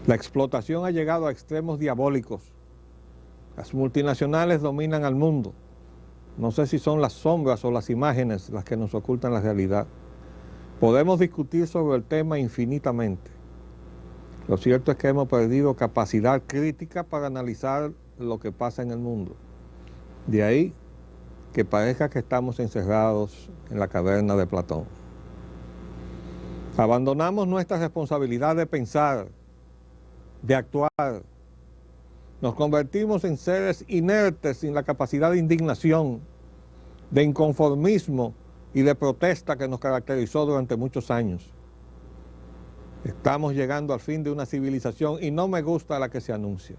La explotación ha llegado a extremos diabólicos. Las multinacionales dominan al mundo. No sé si son las sombras o las imágenes las que nos ocultan la realidad. Podemos discutir sobre el tema infinitamente. Lo cierto es que hemos perdido capacidad crítica para analizar lo que pasa en el mundo. De ahí que parezca que estamos encerrados en la caverna de Platón. Abandonamos nuestra responsabilidad de pensar, de actuar. Nos convertimos en seres inertes sin la capacidad de indignación, de inconformismo y de protesta que nos caracterizó durante muchos años. Estamos llegando al fin de una civilización y no me gusta la que se anuncia.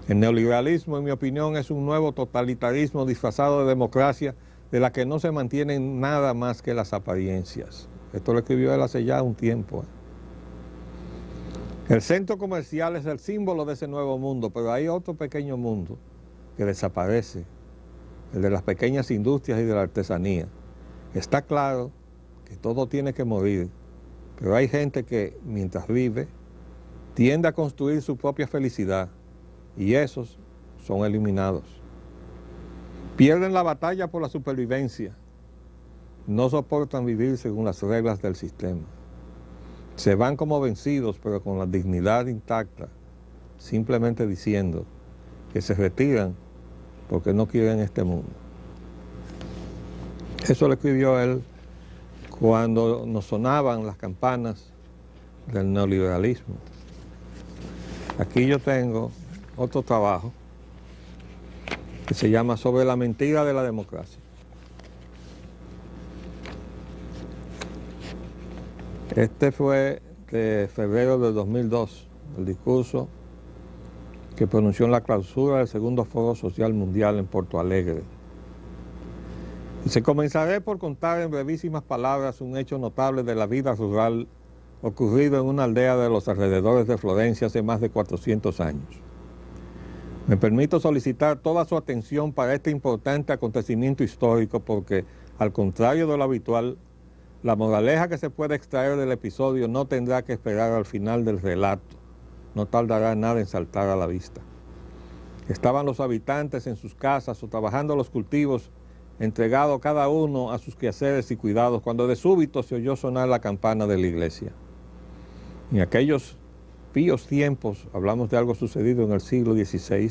El neoliberalismo, en mi opinión, es un nuevo totalitarismo disfrazado de democracia de la que no se mantienen nada más que las apariencias. Esto lo escribió él hace ya un tiempo. El centro comercial es el símbolo de ese nuevo mundo, pero hay otro pequeño mundo que desaparece, el de las pequeñas industrias y de la artesanía. Está claro que todo tiene que morir, pero hay gente que, mientras vive, tiende a construir su propia felicidad, y esos son eliminados. Pierden la batalla por la supervivencia, no soportan vivir según las reglas del sistema. Se van como vencidos, pero con la dignidad intacta, simplemente diciendo que se retiran porque no quieren este mundo. Eso lo escribió él cuando nos sonaban las campanas del neoliberalismo. Aquí yo tengo otro trabajo que se llama Sobre la mentira de la democracia. Este fue de febrero del 2002, el discurso que pronunció en la clausura del segundo Foro Social Mundial en Porto Alegre. Y se comenzaré por contar en brevísimas palabras un hecho notable de la vida rural ocurrido en una aldea de los alrededores de Florencia hace más de 400 años. Me permito solicitar toda su atención para este importante acontecimiento histórico porque, al contrario de lo habitual, la moraleja que se puede extraer del episodio no tendrá que esperar al final del relato. No tardará nada en saltar a la vista. Estaban los habitantes en sus casas o trabajando los cultivos, entregados cada uno a sus quehaceres y cuidados, cuando de súbito se oyó sonar la campana de la iglesia. En aquellos píos tiempos, hablamos de algo sucedido en el siglo XVI,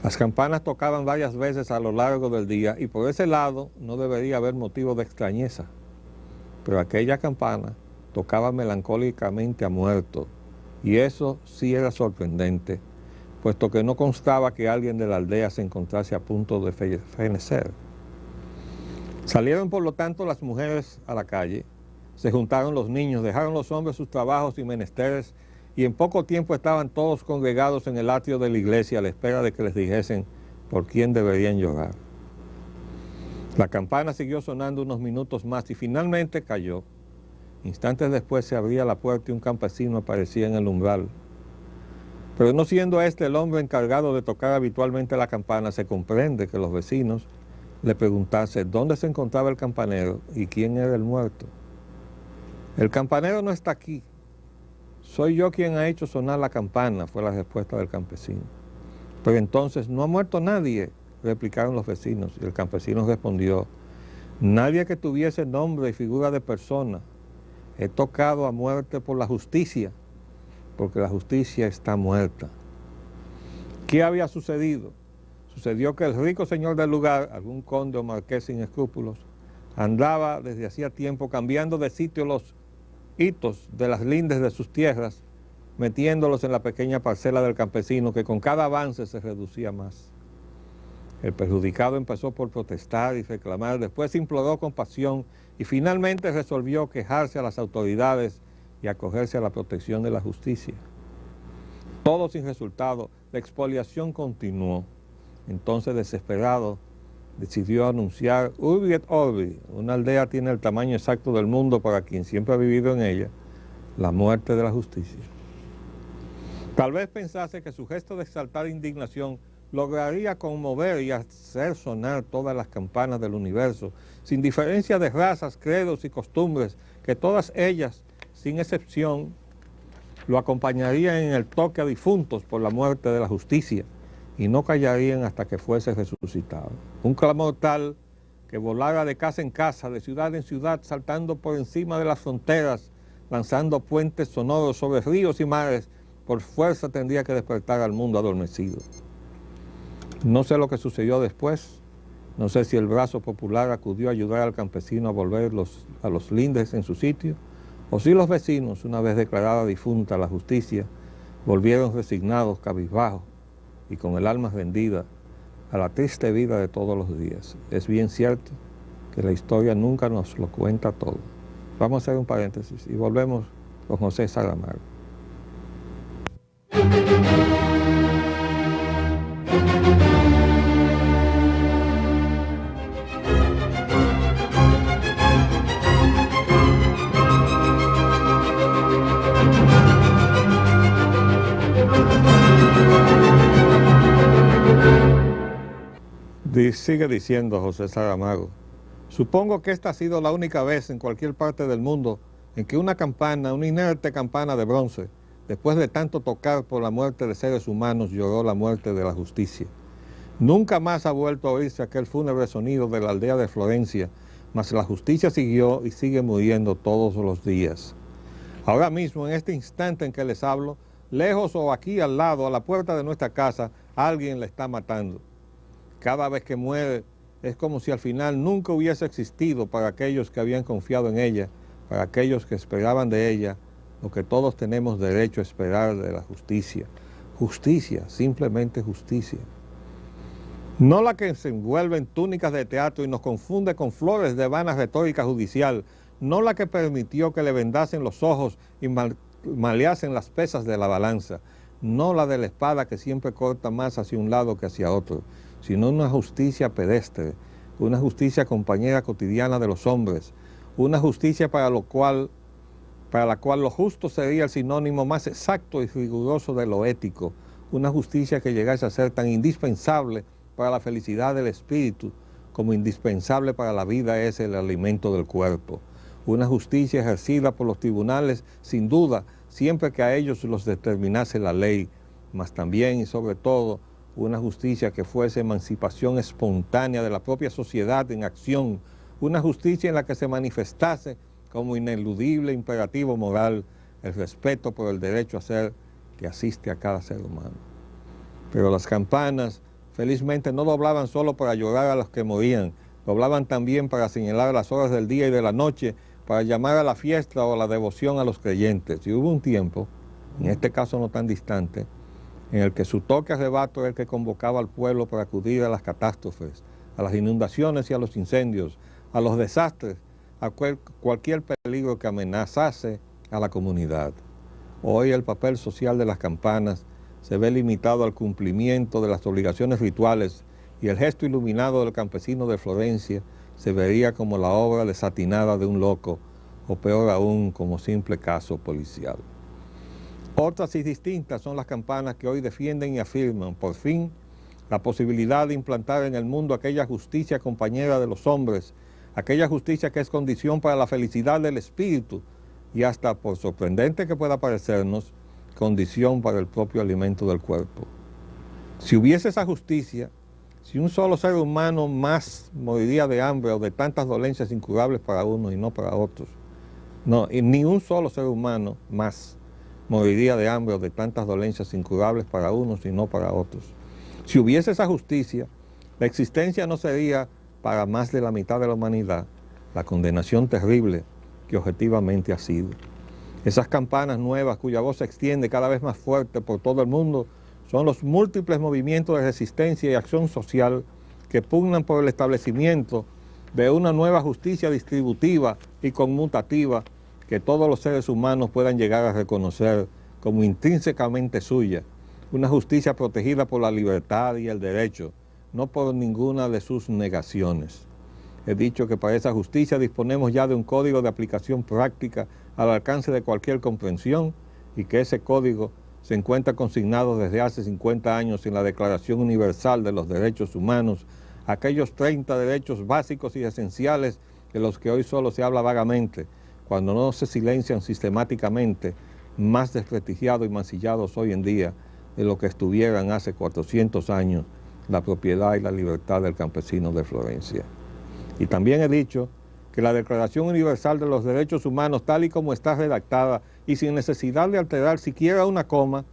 las campanas tocaban varias veces a lo largo del día y por ese lado no debería haber motivo de extrañeza. Pero aquella campana tocaba melancólicamente a muerto, y eso sí era sorprendente, puesto que no constaba que alguien de la aldea se encontrase a punto de fenecer. Salieron por lo tanto las mujeres a la calle, se juntaron los niños, dejaron los hombres sus trabajos y menesteres, y en poco tiempo estaban todos congregados en el atrio de la iglesia a la espera de que les dijesen por quién deberían llorar. La campana siguió sonando unos minutos más y finalmente cayó. Instantes después se abría la puerta y un campesino aparecía en el umbral. Pero no siendo este el hombre encargado de tocar habitualmente la campana, se comprende que los vecinos le preguntasen dónde se encontraba el campanero y quién era el muerto. El campanero no está aquí. Soy yo quien ha hecho sonar la campana, fue la respuesta del campesino. Pero entonces no ha muerto nadie, replicaron los vecinos, y el campesino respondió, nadie que tuviese nombre y figura de persona. He tocado a muerte por la justicia, porque la justicia está muerta. ¿Qué había sucedido? Sucedió que el rico señor del lugar, algún conde o marqués sin escrúpulos, andaba desde hacía tiempo cambiando de sitio los hitos de las lindes de sus tierras, metiéndolos en la pequeña parcela del campesino que con cada avance se reducía más. El perjudicado empezó por protestar y reclamar, después imploró compasión y finalmente resolvió quejarse a las autoridades y acogerse a la protección de la justicia. Todo sin resultado, la expoliación continuó. Entonces, desesperado, decidió anunciar Urbi et Orbi, una aldea tiene el tamaño exacto del mundo para quien siempre ha vivido en ella, la muerte de la justicia. Tal vez pensase que su gesto de exaltada indignación lograría conmover y hacer sonar todas las campanas del universo, sin diferencia de razas, credos y costumbres, que todas ellas, sin excepción, lo acompañarían en el toque a difuntos por la muerte de la justicia y no callarían hasta que fuese resucitado. Un clamor tal que volara de casa en casa, de ciudad en ciudad, saltando por encima de las fronteras, lanzando puentes sonoros sobre ríos y mares, por fuerza tendría que despertar al mundo adormecido. No sé lo que sucedió después, no sé si el brazo popular acudió a ayudar al campesino a volver a los lindes en su sitio, o si los vecinos, una vez declarada difunta la justicia, volvieron resignados, cabizbajos y con el alma rendida a la triste vida de todos los días. Es bien cierto que la historia nunca nos lo cuenta todo. Vamos a hacer un paréntesis y volvemos con José Saramago. Sigue diciendo José Saramago: supongo que esta ha sido la única vez en cualquier parte del mundo en que una campana, una inerte campana de bronce, después de tanto tocar por la muerte de seres humanos, lloró la muerte de la justicia. Nunca más ha vuelto a oírse aquel fúnebre sonido de la aldea de Florencia, mas la justicia siguió y sigue muriendo todos los días. Ahora mismo, en este instante en que les hablo, lejos o aquí al lado, a la puerta de nuestra casa, alguien la está matando. Cada vez que muere es como si al final nunca hubiese existido para aquellos que habían confiado en ella, para aquellos que esperaban de ella lo que todos tenemos derecho a esperar de la justicia. Justicia, simplemente justicia. No la que se envuelve en túnicas de teatro y nos confunde con flores de vana retórica judicial, no la que permitió que le vendasen los ojos y maleasen las pesas de la balanza, no la de la espada que siempre corta más hacia un lado que hacia otro, sino una justicia pedestre, una justicia compañera cotidiana de los hombres, una justicia para la cual lo justo sería el sinónimo más exacto y riguroso de lo ético, una justicia que llegase a ser tan indispensable para la felicidad del espíritu como indispensable para la vida es el alimento del cuerpo, una justicia ejercida por los tribunales, sin duda, siempre que a ellos los determinase la ley, mas también y sobre todo, una justicia que fuese emancipación espontánea de la propia sociedad en acción, una justicia en la que se manifestase como ineludible imperativo moral el respeto por el derecho a ser que asiste a cada ser humano. Pero las campanas, felizmente, no doblaban solo para llorar a los que morían, doblaban también para señalar las horas del día y de la noche, para llamar a la fiesta o a la devoción a los creyentes. Y hubo un tiempo, en este caso no tan distante, en el que su toque arrebato era el que convocaba al pueblo para acudir a las catástrofes, a las inundaciones y a los incendios, a los desastres, a cualquier peligro que amenazase a la comunidad. Hoy el papel social de las campanas se ve limitado al cumplimiento de las obligaciones rituales y el gesto iluminado del campesino de Florencia se vería como la obra desatinada de un loco, o peor aún, como simple caso policial. Otras y distintas son las campanas que hoy defienden y afirman, por fin, la posibilidad de implantar en el mundo aquella justicia compañera de los hombres, aquella justicia que es condición para la felicidad del espíritu y hasta, por sorprendente que pueda parecernos, condición para el propio alimento del cuerpo. Si hubiese esa justicia, si un solo ser humano más moriría de hambre o de tantas dolencias incurables para unos y no para otros, no, y ni un solo ser humano más moriría de hambre o de tantas dolencias incurables para unos y no para otros. Si hubiese esa justicia, la existencia no sería para más de la mitad de la humanidad la condenación terrible que objetivamente ha sido. Esas campanas nuevas cuya voz se extiende cada vez más fuerte por todo el mundo son los múltiples movimientos de resistencia y acción social que pugnan por el establecimiento de una nueva justicia distributiva y conmutativa que todos los seres humanos puedan llegar a reconocer como intrínsecamente suya, una justicia protegida por la libertad y el derecho, no por ninguna de sus negaciones. He dicho que para esa justicia disponemos ya de un código de aplicación práctica al alcance de cualquier comprensión y que ese código se encuentra consignado desde hace 50 años en la Declaración Universal de los Derechos Humanos, aquellos 30 derechos básicos y esenciales de los que hoy solo se habla vagamente, cuando no se silencian sistemáticamente, más desprestigiados y mancillados hoy en día de lo que estuvieran hace 400 años la propiedad y la libertad del campesino de Florencia. Y también he dicho que la Declaración Universal de los Derechos Humanos, tal y como está redactada y sin necesidad de alterar siquiera una coma,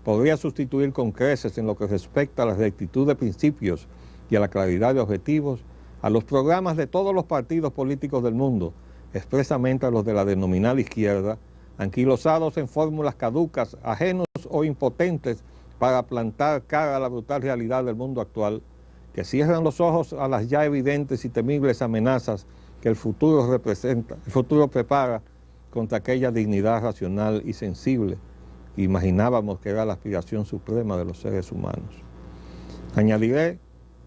podría sustituir con creces en lo que respecta a la rectitud de principios y a la claridad de objetivos a los programas de todos los partidos políticos del mundo, expresamente a los de la denominada izquierda, anquilosados en fórmulas caducas, ajenos o impotentes para plantar cara a la brutal realidad del mundo actual, que cierran los ojos a las ya evidentes y temibles amenazas que el futuro prepara contra aquella dignidad racional y sensible que imaginábamos que era la aspiración suprema de los seres humanos. Añadiré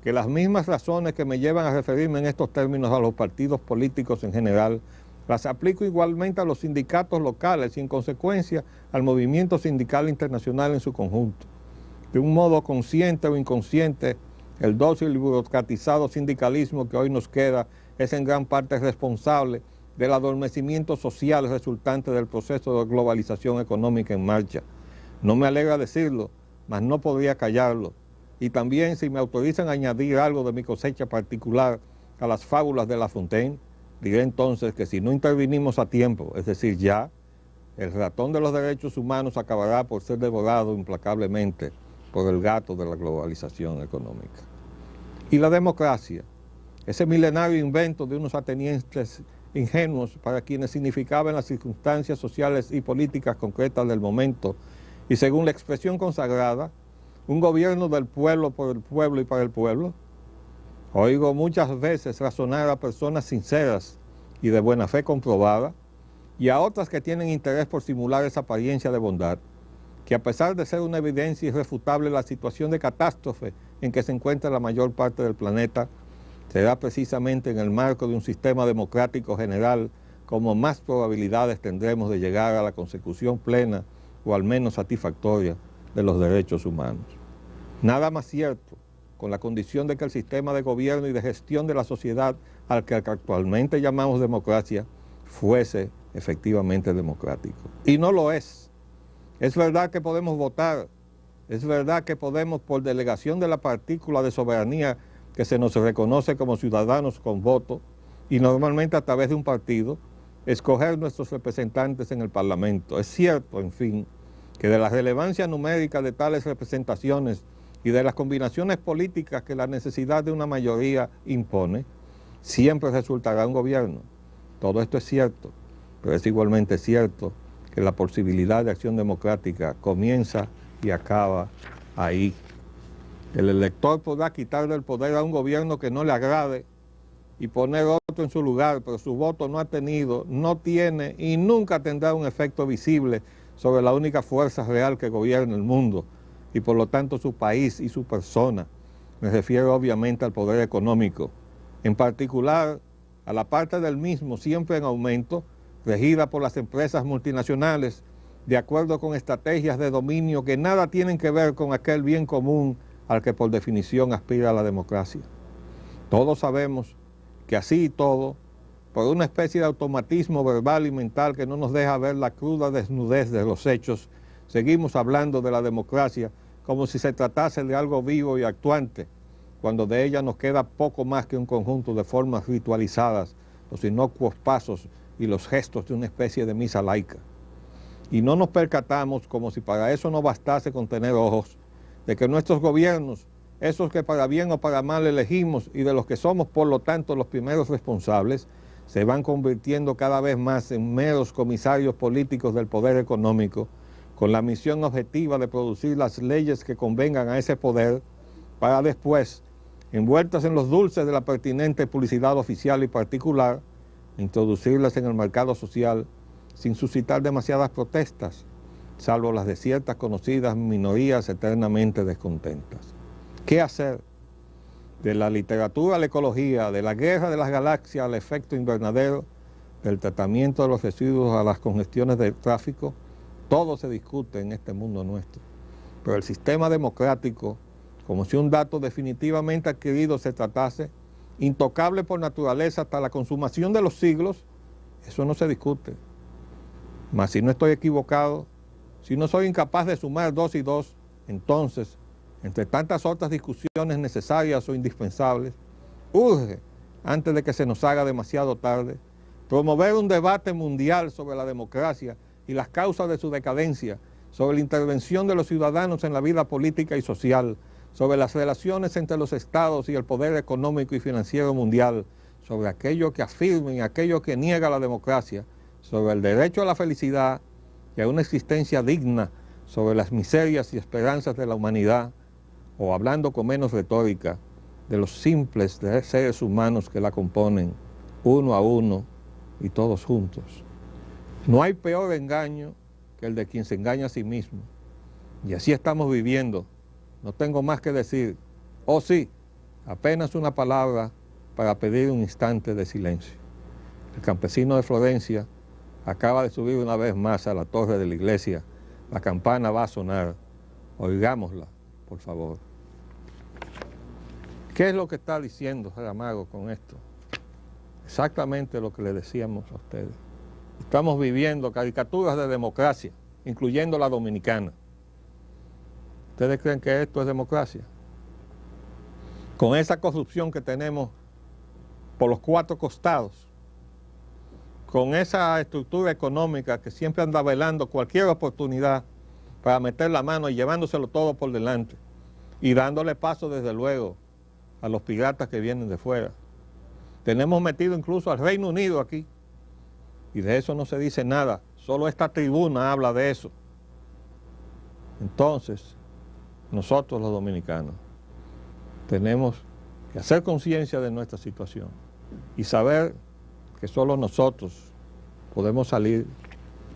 que las mismas razones que me llevan a referirme en estos términos a los partidos políticos en general, las aplico igualmente a los sindicatos locales y en consecuencia al movimiento sindical internacional en su conjunto. De un modo consciente o inconsciente, el dócil y burocratizado sindicalismo que hoy nos queda es en gran parte responsable del adormecimiento social resultante del proceso de globalización económica en marcha. No me alegra decirlo, mas no podría callarlo. Y también, si me autorizan a añadir algo de mi cosecha particular a las fábulas de La Fontaine, diré entonces que si no intervinimos a tiempo, es decir, ya, el ratón de los derechos humanos acabará por ser devorado implacablemente por el gato de la globalización económica. Y la democracia, ese milenario invento de unos atenienses ingenuos para quienes significaba en las circunstancias sociales y políticas concretas del momento, y según la expresión consagrada, un gobierno del pueblo, por el pueblo y para el pueblo. Oigo muchas veces razonar a personas sinceras y de buena fe comprobada, y a otras que tienen interés por simular esa apariencia de bondad, que a pesar de ser una evidencia irrefutable la situación de catástrofe en que se encuentra la mayor parte del planeta, será precisamente en el marco de un sistema democrático general como más probabilidades tendremos de llegar a la consecución plena o al menos satisfactoria de los derechos humanos. Nada más cierto, con la condición de que el sistema de gobierno y de gestión de la sociedad al que actualmente llamamos democracia fuese efectivamente democrático. Y no lo es. Es verdad que podemos votar, es verdad que podemos, por delegación de la partícula de soberanía que se nos reconoce como ciudadanos con voto, y normalmente a través de un partido, escoger nuestros representantes en el Parlamento. Es cierto, en fin, que de la relevancia numérica de tales representaciones y de las combinaciones políticas que la necesidad de una mayoría impone, siempre resultará un gobierno. Todo esto es cierto, pero es igualmente cierto que la posibilidad de acción democrática comienza y acaba ahí. El elector podrá quitar del poder a un gobierno que no le agrade y poner otro en su lugar, pero su voto no ha tenido, no tiene y nunca tendrá un efecto visible sobre la única fuerza real que gobierna el mundo y por lo tanto su país y su persona. Me refiero obviamente al poder económico, en particular a la parte del mismo siempre en aumento, regida por las empresas multinacionales, de acuerdo con estrategias de dominio que nada tienen que ver con aquel bien común al que por definición aspira la democracia. Todos sabemos que así y todo, por una especie de automatismo verbal y mental que no nos deja ver la cruda desnudez de los hechos, seguimos hablando de la democracia como si se tratase de algo vivo y actuante, cuando de ella nos queda poco más que un conjunto de formas ritualizadas, los inocuos pasos y los gestos de una especie de misa laica. Y no nos percatamos, como si para eso no bastase con tener ojos, de que nuestros gobiernos, esos que para bien o para mal elegimos y de los que somos por lo tanto los primeros responsables, se van convirtiendo cada vez más en meros comisarios políticos del poder económico, con la misión objetiva de producir las leyes que convengan a ese poder, para después, envueltas en los dulces de la pertinente publicidad oficial y particular, introducirlas en el mercado social sin suscitar demasiadas protestas, salvo las de ciertas conocidas minorías eternamente descontentas. ¿Qué hacer? De la literatura a la ecología, de la guerra de las galaxias al efecto invernadero, del tratamiento de los residuos a las congestiones del tráfico, todo se discute en este mundo nuestro. Pero el sistema democrático, como si un dato definitivamente adquirido se tratase, intocable por naturaleza hasta la consumación de los siglos, eso no se discute. Mas si no estoy equivocado, si no soy incapaz de sumar 2 y 2, entonces, entre tantas otras discusiones necesarias o indispensables, urge, antes de que se nos haga demasiado tarde, promover un debate mundial sobre la democracia y las causas de su decadencia, sobre la intervención de los ciudadanos en la vida política y social, sobre las relaciones entre los estados y el poder económico y financiero mundial, sobre aquello que afirma y aquello que niega la democracia, sobre el derecho a la felicidad y a una existencia digna, sobre las miserias y esperanzas de la humanidad, o hablando con menos retórica, de los simples seres humanos que la componen, uno a uno y todos juntos. No hay peor engaño que el de quien se engaña a sí mismo. Y así estamos viviendo. No tengo más que decir. Oh sí, apenas una palabra para pedir un instante de silencio. El campesino de Florencia acaba de subir una vez más a la torre de la iglesia. La campana va a sonar. Oigámosla, por favor. ¿Qué es lo que está diciendo Saramago con esto? Exactamente lo que le decíamos a ustedes. Estamos viviendo caricaturas de democracia, incluyendo la dominicana. ¿Ustedes creen que esto es democracia? Con esa corrupción que tenemos por los 4 costados, con esa estructura económica que siempre anda velando cualquier oportunidad para meter la mano y llevándoselo todo por delante, y dándole paso desde luego a los piratas que vienen de fuera. Tenemos metido incluso al Reino Unido aquí, y de eso no se dice nada, solo esta tribuna habla de eso. Entonces, nosotros los dominicanos tenemos que hacer conciencia de nuestra situación y saber que solo nosotros podemos salir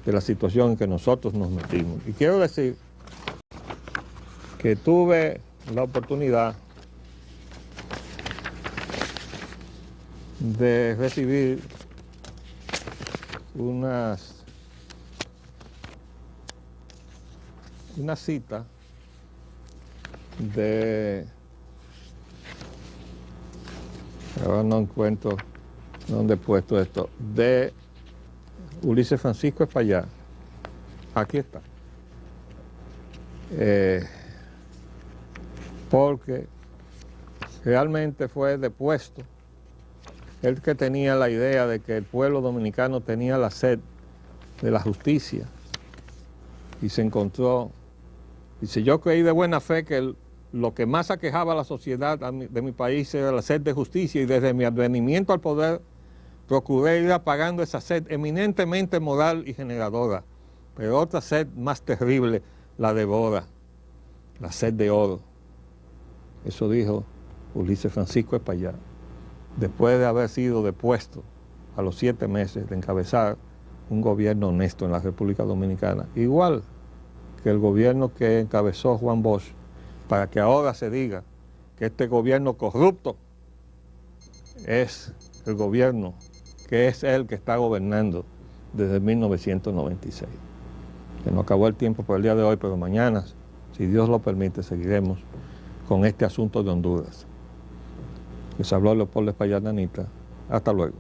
de la situación en que nosotros nos metimos. Y quiero decir que tuve la oportunidad de recibir una cita de, ahora no encuentro dónde he puesto esto, de Ulises Francisco Espaillat. Aquí está. Porque realmente fue depuesto él, que tenía la idea de que el pueblo dominicano tenía la sed de la justicia, y se encontró, dice, yo creí de buena fe que lo que más aquejaba a la sociedad de mi país era la sed de justicia, y desde mi advenimiento al poder procuré ir apagando esa sed eminentemente moral y generadora, pero otra sed más terrible la devora, la sed de oro. Eso dijo Ulises Francisco Espaillat, después de haber sido depuesto a los 7 meses de encabezar un gobierno honesto en la República Dominicana, igual que el gobierno que encabezó Juan Bosch, para que ahora se diga que este gobierno corrupto es el gobierno que es el que está gobernando desde 1996. Se nos acabó el tiempo por el día de hoy, pero mañana, si Dios lo permite, seguiremos con este asunto de Honduras. Les habló Leopoldo Espaillat Nanita. Hasta luego.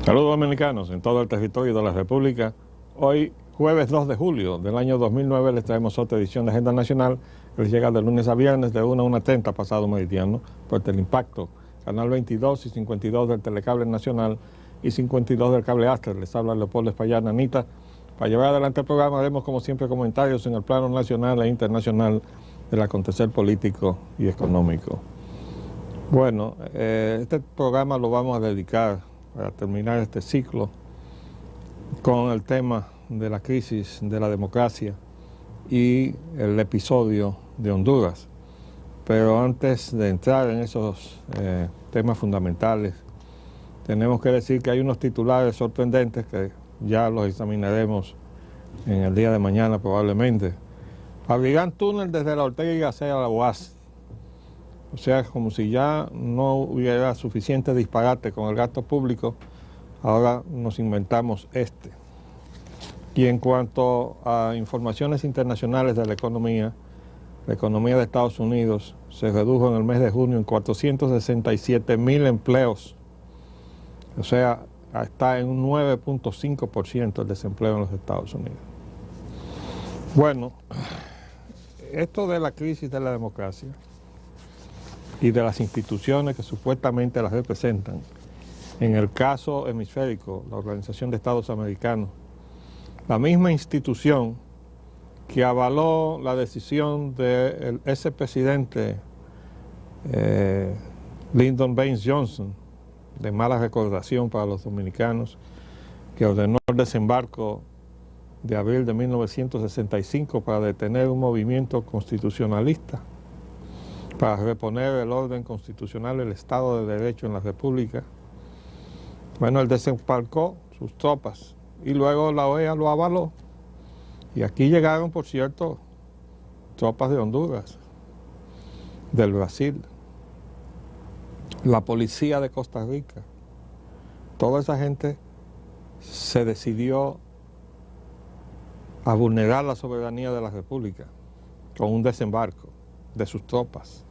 Saludos dominicanos en todo el territorio de la República. Hoy, jueves 2 de julio del año 2009, les traemos otra edición de Agenda Nacional, que les llega de lunes a viernes de 1 a 1:30 pasado meridiano por Teleimpacto, canal 22 y 52 del Telecable Nacional y 52 del Cable Aster. Les habla Leopoldo Espaillat Nanita. Para llevar adelante el programa haremos como siempre comentarios en el plano nacional e internacional del acontecer político y económico. Bueno, este programa lo vamos a dedicar para terminar este ciclo con el tema de la crisis de la democracia y el episodio de Honduras. Pero antes de entrar en esos temas fundamentales, tenemos que decir que hay unos titulares sorprendentes que ya los examinaremos en el día de mañana probablemente. Abrirán túnel desde la Ortega y Gasset a la UAS. O sea, como si ya no hubiera suficiente disparate con el gasto público, ahora nos inventamos este. Y en cuanto a informaciones internacionales de la economía de Estados Unidos se redujo en el mes de junio en 467,000 empleos. O sea, está en un 9.5% el desempleo en los Estados Unidos. Bueno, esto de la crisis de la democracia y de las instituciones que supuestamente las representan, en el caso hemisférico, la Organización de Estados Americanos, la misma institución que avaló la decisión del expresidente Lyndon Baines Johnson, de mala recordación para los dominicanos, que ordenó el desembarco de abril de 1965 para detener un movimiento constitucionalista, para reponer el orden constitucional, el Estado de Derecho en la República. Bueno, él desembarcó sus tropas y luego la OEA lo avaló. Y aquí llegaron, por cierto, tropas de Honduras, del Brasil, la policía de Costa Rica. Toda esa gente se decidió a vulnerar la soberanía de la República con un desembarco de sus tropas.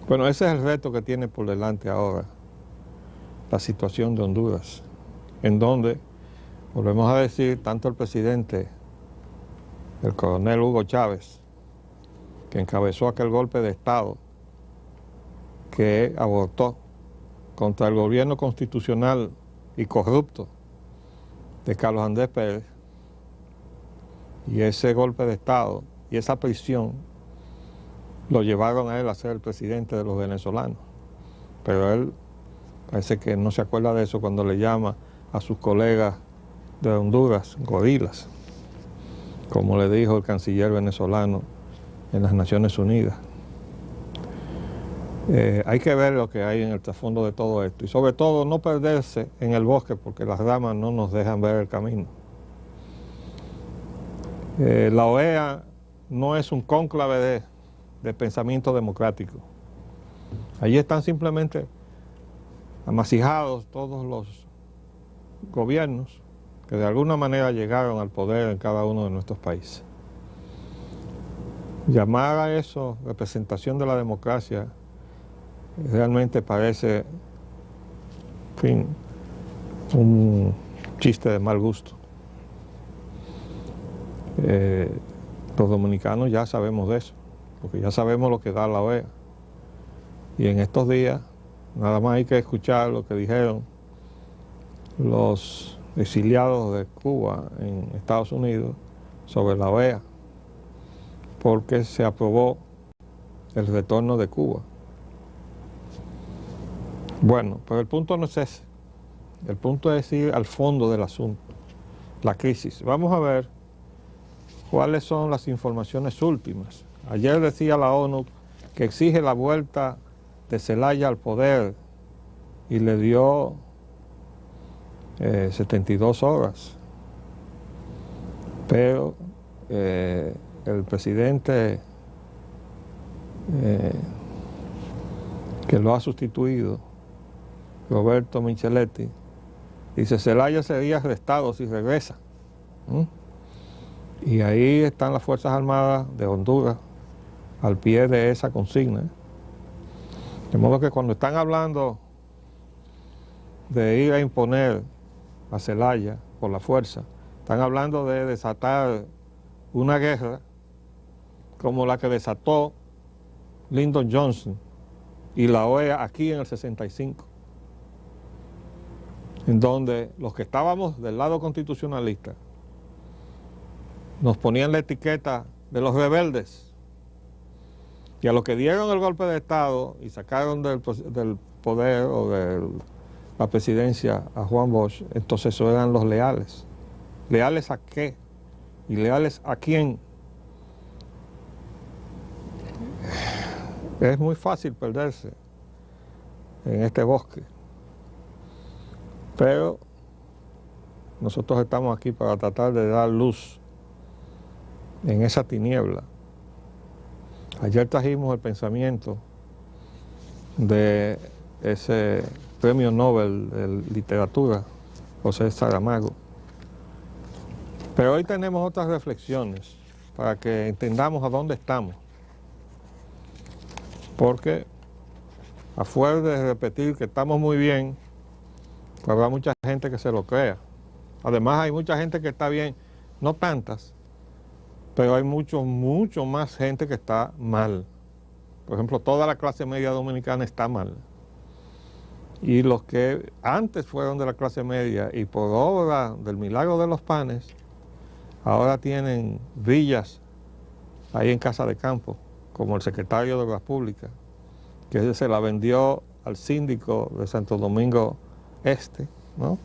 Bueno, ese es el reto que tiene por delante ahora la situación de Honduras, en donde, volvemos a decir, tanto el presidente, el coronel Hugo Chávez, que encabezó aquel golpe de Estado que abortó contra el gobierno constitucional y corrupto de Carlos Andrés Pérez, y ese golpe de Estado y esa prisión lo llevaron a él a ser el presidente de los venezolanos. Pero él parece que no se acuerda de eso cuando le llama a sus colegas de Honduras gorilas, como le dijo el canciller venezolano en las Naciones Unidas. Hay que ver lo que hay en el trasfondo de todo esto y sobre todo no perderse en el bosque porque las ramas no nos dejan ver el camino. La OEA no es un cónclave de pensamiento democrático. Allí están simplemente amasijados todos los gobiernos que de alguna manera llegaron al poder en cada uno de nuestros países. Llamar a eso representación de la democracia realmente parece, en fin, un chiste de mal gusto. Los dominicanos ya sabemos de eso, porque ya sabemos lo que da la OEA. Y en estos días, nada más hay que escuchar lo que dijeron los exiliados de Cuba en Estados Unidos sobre la OEA, porque se aprobó el retorno de Cuba. Bueno, pero el punto no es ese. El punto es ir al fondo del asunto, la crisis. Vamos a ver cuáles son las informaciones últimas. Ayer decía la ONU que exige la vuelta de Zelaya al poder y le dio 72 horas. Pero el presidente que lo ha sustituido, Roberto Micheletti, dice: Zelaya sería arrestado si regresa. Y ahí están las Fuerzas Armadas de Honduras al pie de esa consigna. De modo que cuando están hablando de ir a imponer a Zelaya por la fuerza, están hablando de desatar una guerra como la que desató Lyndon Johnson y la OEA aquí en el 65, en donde los que estábamos del lado constitucionalista nos ponían la etiqueta de los rebeldes, y a los que dieron el golpe de Estado y sacaron del poder o de la presidencia a Juan Bosch, entonces esos eran los leales. ¿Leales a qué? ¿Y leales a quién? Es muy fácil perderse en este bosque, pero nosotros estamos aquí para tratar de dar luz en esa tiniebla. Ayer trajimos el pensamiento de ese premio Nobel de Literatura, José Saramago. Pero hoy tenemos otras reflexiones para que entendamos a dónde estamos. Porque afuera de repetir que estamos muy bien, pues habrá mucha gente que se lo crea. Además hay mucha gente que está bien, no tantas, pero hay mucho más gente que está mal. Por ejemplo, toda la clase media dominicana está mal. Y los que antes fueron de la clase media y por obra del milagro de los panes, ahora tienen villas ahí en Casa de Campo, como el secretario de Obras Públicas, que se la vendió al síndico de Santo Domingo Este, ¿no?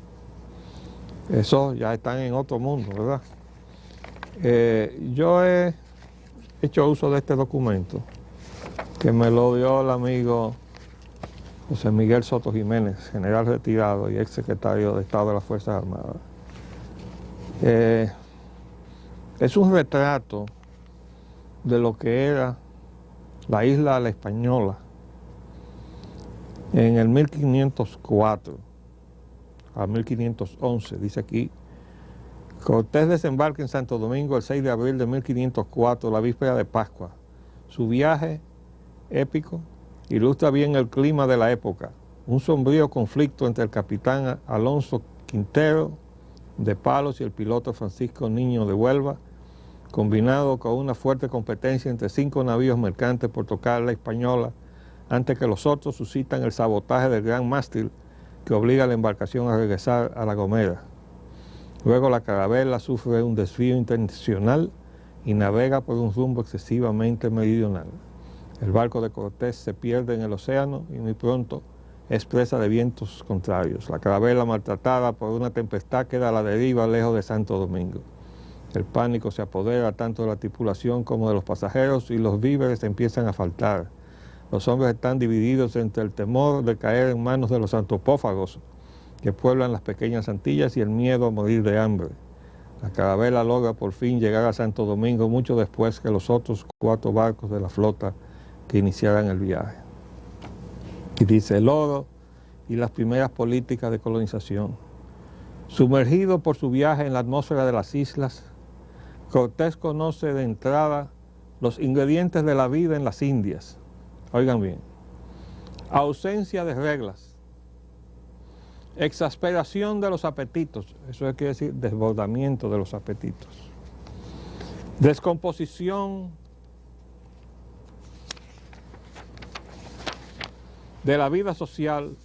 Esos ya están en otro mundo, ¿verdad? Yo he hecho uso de este documento, que me lo dio el amigo José Miguel Soto Jiménez, general retirado y ex secretario de Estado de las Fuerzas Armadas. Es un retrato de lo que era la isla a la Española en el 1504 a 1511, dice aquí. Cortés desembarca en Santo Domingo el 6 de abril de 1504, la víspera de Pascua. Su viaje épico ilustra bien el clima de la época, un sombrío conflicto entre el capitán Alonso Quintero de Palos y el piloto Francisco Niño de Huelva, combinado con una fuerte competencia entre 5 navíos mercantes por tocar la Española, antes que los otros suscitan el sabotaje del gran mástil que obliga a la embarcación a regresar a La Gomera. Luego la carabela sufre un desvío intencional y navega por un rumbo excesivamente meridional. El barco de Cortés se pierde en el océano y muy pronto es presa de vientos contrarios. La carabela, maltratada por una tempestad, queda a la deriva lejos de Santo Domingo. El pánico se apodera tanto de la tripulación como de los pasajeros y los víveres empiezan a faltar. Los hombres están divididos entre el temor de caer en manos de los antropófagos que pueblan las pequeñas Antillas y el miedo a morir de hambre. La carabela logra por fin llegar a Santo Domingo mucho después que los otros 4 barcos de la flota que iniciaran el viaje. Y dice: el oro y las primeras políticas de colonización. Sumergido por su viaje en la atmósfera de las islas, Cortés conoce de entrada los ingredientes de la vida en las Indias. Oigan bien: ausencia de reglas, exasperación de los apetitos, eso quiere decir desbordamiento de los apetitos, descomposición de la vida social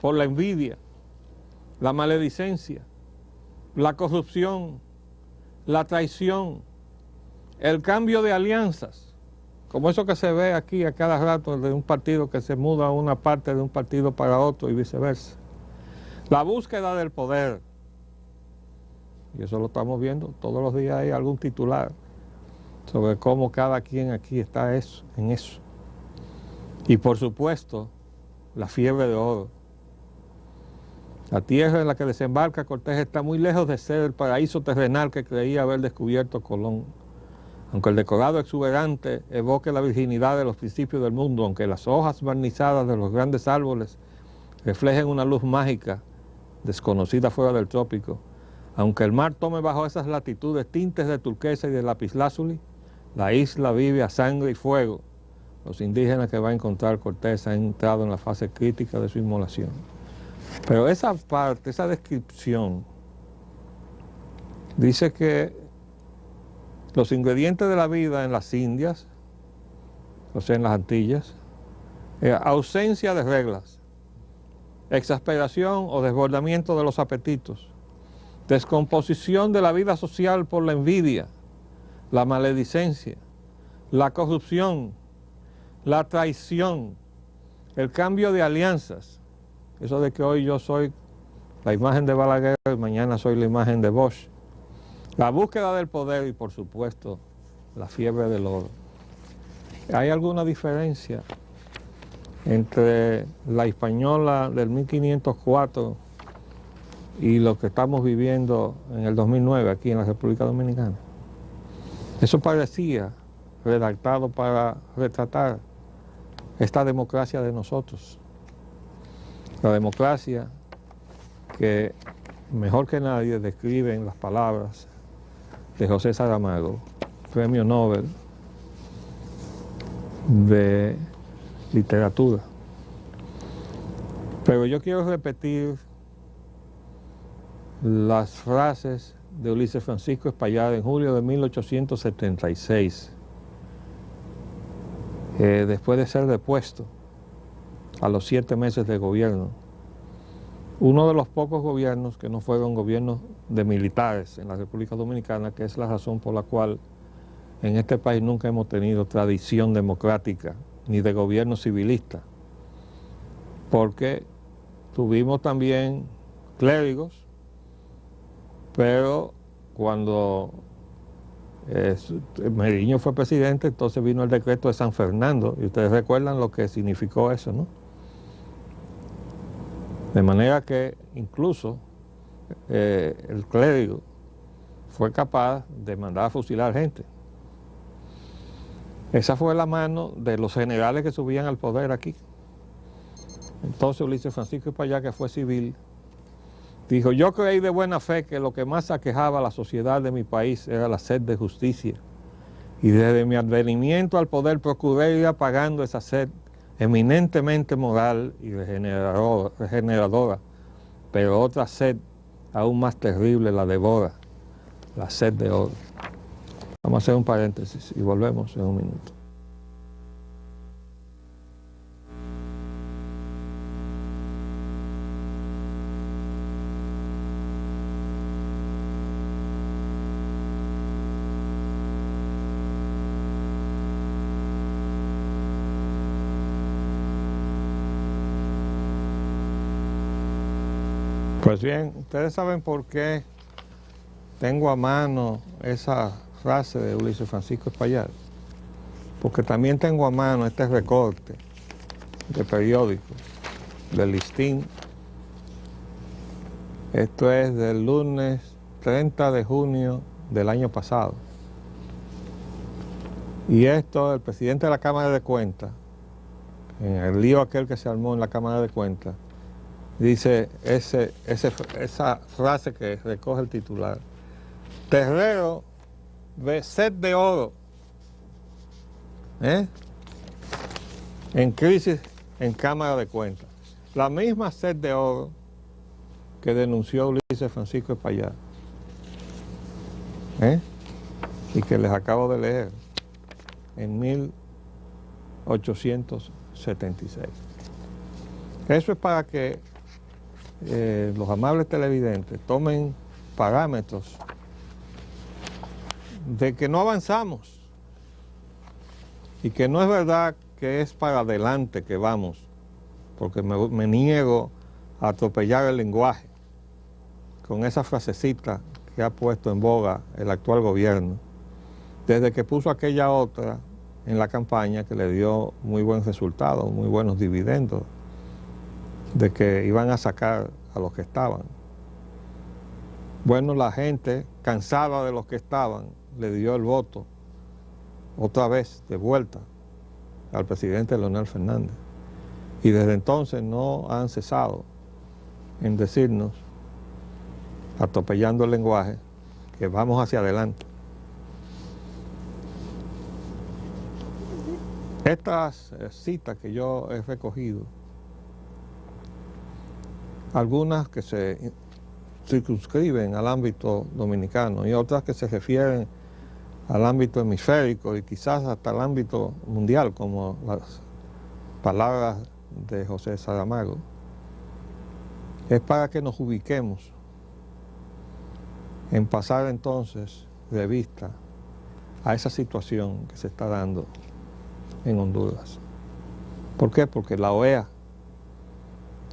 por la envidia, la maledicencia, la corrupción, la traición, el cambio de alianzas, como eso que se ve aquí a cada rato de un partido que se muda a una parte de un partido para otro y viceversa. La búsqueda del poder, y eso lo estamos viendo todos los días, hay algún titular sobre cómo cada quien aquí está en eso. Y por supuesto, la fiebre de oro. La tierra en la que desembarca Cortés está muy lejos de ser el paraíso terrenal que creía haber descubierto Colón. Aunque el decorado exuberante evoque la virginidad de los principios del mundo, aunque las hojas barnizadas de los grandes árboles reflejen una luz mágica desconocida fuera del trópico, aunque el mar tome bajo esas latitudes tintes de turquesa y de lapislázuli, la isla vive a sangre y fuego. Los indígenas que va a encontrar Cortés han entrado en la fase crítica de su inmolación. Pero esa parte, esa descripción, dice que los ingredientes de la vida en las Indias, o sea, en las Antillas, ausencia de reglas, exasperación o desbordamiento de los apetitos, descomposición de la vida social por la envidia, la maledicencia, la corrupción, la traición, el cambio de alianzas, eso de que hoy yo soy la imagen de Balaguer y mañana soy la imagen de Bosch, la búsqueda del poder y por supuesto la fiebre del oro. ¿Hay alguna diferencia entre la española del 1504 y lo que estamos viviendo en el 2009 aquí en la República Dominicana. Eso parecía redactado para retratar esta democracia de nosotros. La democracia que mejor que nadie describe en las palabras de José Saramago, Premio Nobel de Literatura. Pero yo quiero repetir las frases de Ulises Francisco Espaillat en julio de 1876, después de ser depuesto a los 7 meses de gobierno. Uno de los pocos gobiernos que no fueron gobiernos de militares en la República Dominicana, que es la razón por la cual en este país nunca hemos tenido tradición democrática ni de gobierno civilista, porque tuvimos también clérigos, pero cuando Meriño fue presidente, entonces vino el decreto de San Fernando, y ustedes recuerdan lo que significó eso, ¿no? De manera que incluso el clérigo fue capaz de mandar a fusilar gente. Esa fue la mano de los generales que subían al poder aquí. Entonces Ulises Francisco Espaillat, que fue civil, dijo: yo creí de buena fe que lo que más aquejaba a la sociedad de mi país era la sed de justicia, y desde mi advenimiento al poder procuré ir apagando esa sed eminentemente moral y regeneradora, pero otra sed aún más terrible la devora, la sed de oro. Vamos a hacer un paréntesis y volvemos en un minuto. Pues bien, ustedes saben por qué tengo a mano esa frase de Ulises Francisco Espaillat, porque también tengo a mano este recorte de periódico del Listín. Esto es del lunes 30 de junio del año pasado. Y esto, el presidente de la Cámara de Cuentas, en el lío aquel que se armó en la Cámara de Cuentas, dice esa frase que recoge el titular: Terrero ve sed de oro en crisis en Cámara de Cuentas. La misma sed de oro que denunció Ulises Francisco Espaillat, y que les acabo de leer en 1876. Eso es para que los amables televidentes tomen parámetros de que no avanzamos y que no es verdad que es para adelante que vamos, porque me niego a atropellar el lenguaje con esa frasecita que ha puesto en boga el actual gobierno, desde que puso aquella otra en la campaña que le dio muy buen resultado, muy buenos dividendos, de que iban a sacar a los que estaban. Bueno, la gente, cansada de los que estaban, le dio el voto otra vez de vuelta al presidente Leonel Fernández. Y desde entonces no han cesado en decirnos, atropellando el lenguaje, que vamos hacia adelante. Estas citas que yo he recogido, algunas que se circunscriben al ámbito dominicano y otras que se refieren al ámbito hemisférico y quizás hasta al ámbito mundial, como las palabras de José Saramago, es para que nos ubiquemos en pasar entonces de vista a esa situación que se está dando en Honduras. ¿Por qué? Porque la OEA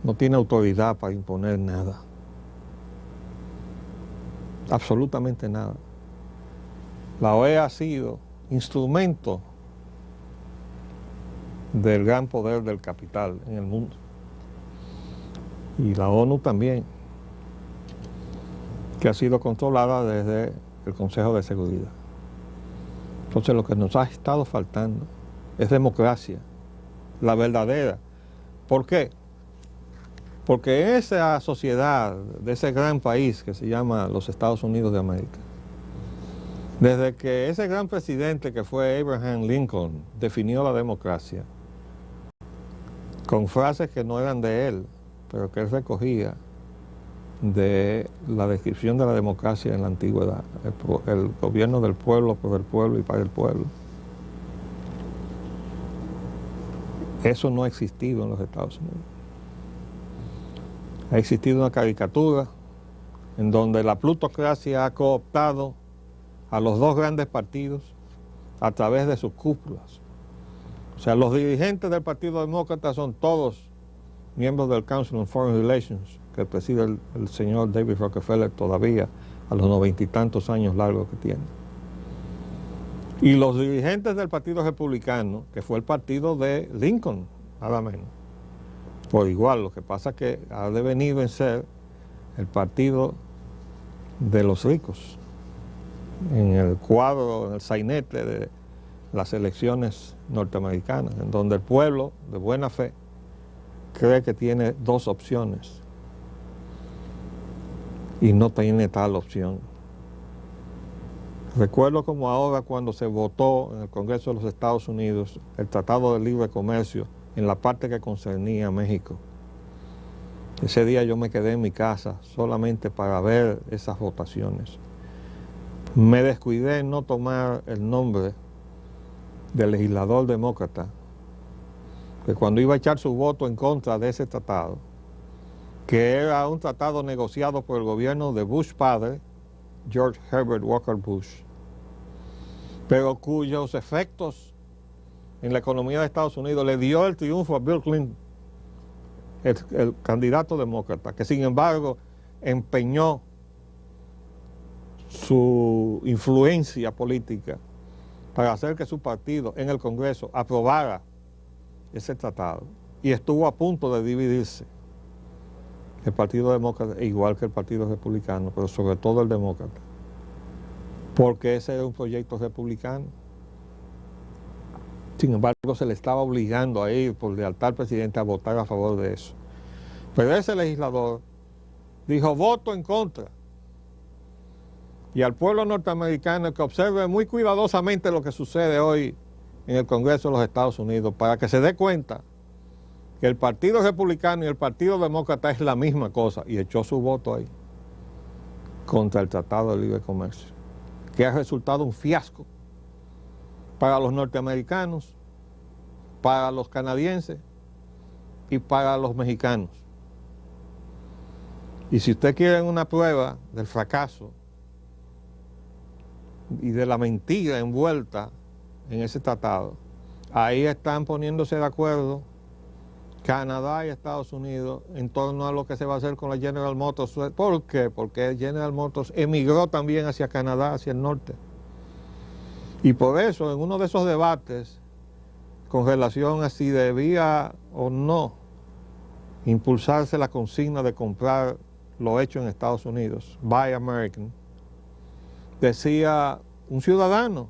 no tiene autoridad para imponer nada, absolutamente nada. La OEA ha sido instrumento del gran poder del capital en el mundo, y la ONU también. que ha sido controlada desde el Consejo de Seguridad. Entonces lo que nos ha estado faltando es democracia, la verdadera. ¿Por qué? Porque esa sociedad de ese gran país que se llama los Estados Unidos de América, desde que ese gran presidente que fue Abraham Lincoln definió la democracia, con frases que no eran de él, pero que él recogía de la descripción de la democracia en la antigüedad, el gobierno del pueblo, por el pueblo y para el pueblo. Eso no ha existido en los Estados Unidos. Ha existido una caricatura en donde la plutocracia ha cooptado a los dos grandes partidos a través de sus cúpulas. O sea, los dirigentes del Partido Demócrata son todos miembros del Council on Foreign Relations, que preside el señor David Rockefeller todavía a los 90 y tantos años largos que tiene. Y los dirigentes del Partido Republicano, que fue el partido de Lincoln, nada menos, por igual, lo que pasa es que ha devenido en ser el partido de los ricos, en el cuadro, en el sainete de las elecciones norteamericanas, en donde el pueblo de buena fe cree que tiene dos opciones y no tiene tal opción. Recuerdo como ahora cuando se votó en el Congreso de los Estados Unidos el Tratado de Libre Comercio en la parte que concernía a México. Ese día yo me quedé en mi casa solamente para ver esas votaciones. Me descuidé en no tomar el nombre del legislador demócrata, que cuando iba a echar su voto en contra de ese tratado, que era un tratado negociado por el gobierno de Bush padre, George Herbert Walker Bush, pero cuyos efectos en la economía de Estados Unidos le dio el triunfo a Bill Clinton, el candidato demócrata, que sin embargo empeñó su influencia política para hacer que su partido en el Congreso aprobara ese tratado, y estuvo a punto de dividirse el Partido Demócrata, igual que el Partido Republicano, pero sobre todo el Demócrata, porque ese era un proyecto republicano. Sin embargo, se le estaba obligando a ir por lealtad al presidente a votar a favor de eso. Pero ese legislador dijo voto en contra. Y al pueblo norteamericano que observe muy cuidadosamente lo que sucede hoy en el Congreso de los Estados Unidos, para que se dé cuenta que el Partido Republicano y el Partido Demócrata es la misma cosa, y echó su voto ahí contra el Tratado de Libre Comercio, que ha resultado un fiasco para los norteamericanos, para los canadienses y para los mexicanos. Y si usted quiere una prueba del fracaso y de la mentira envuelta en ese tratado, ahí están poniéndose de acuerdo Canadá y Estados Unidos en torno a lo que se va a hacer con la General Motors. ¿Por qué? Porque General Motors emigró también hacia Canadá, hacia el norte. Y por eso, en uno de esos debates, con relación a si debía o no impulsarse la consigna de comprar lo hecho en Estados Unidos, Buy American, decía un ciudadano,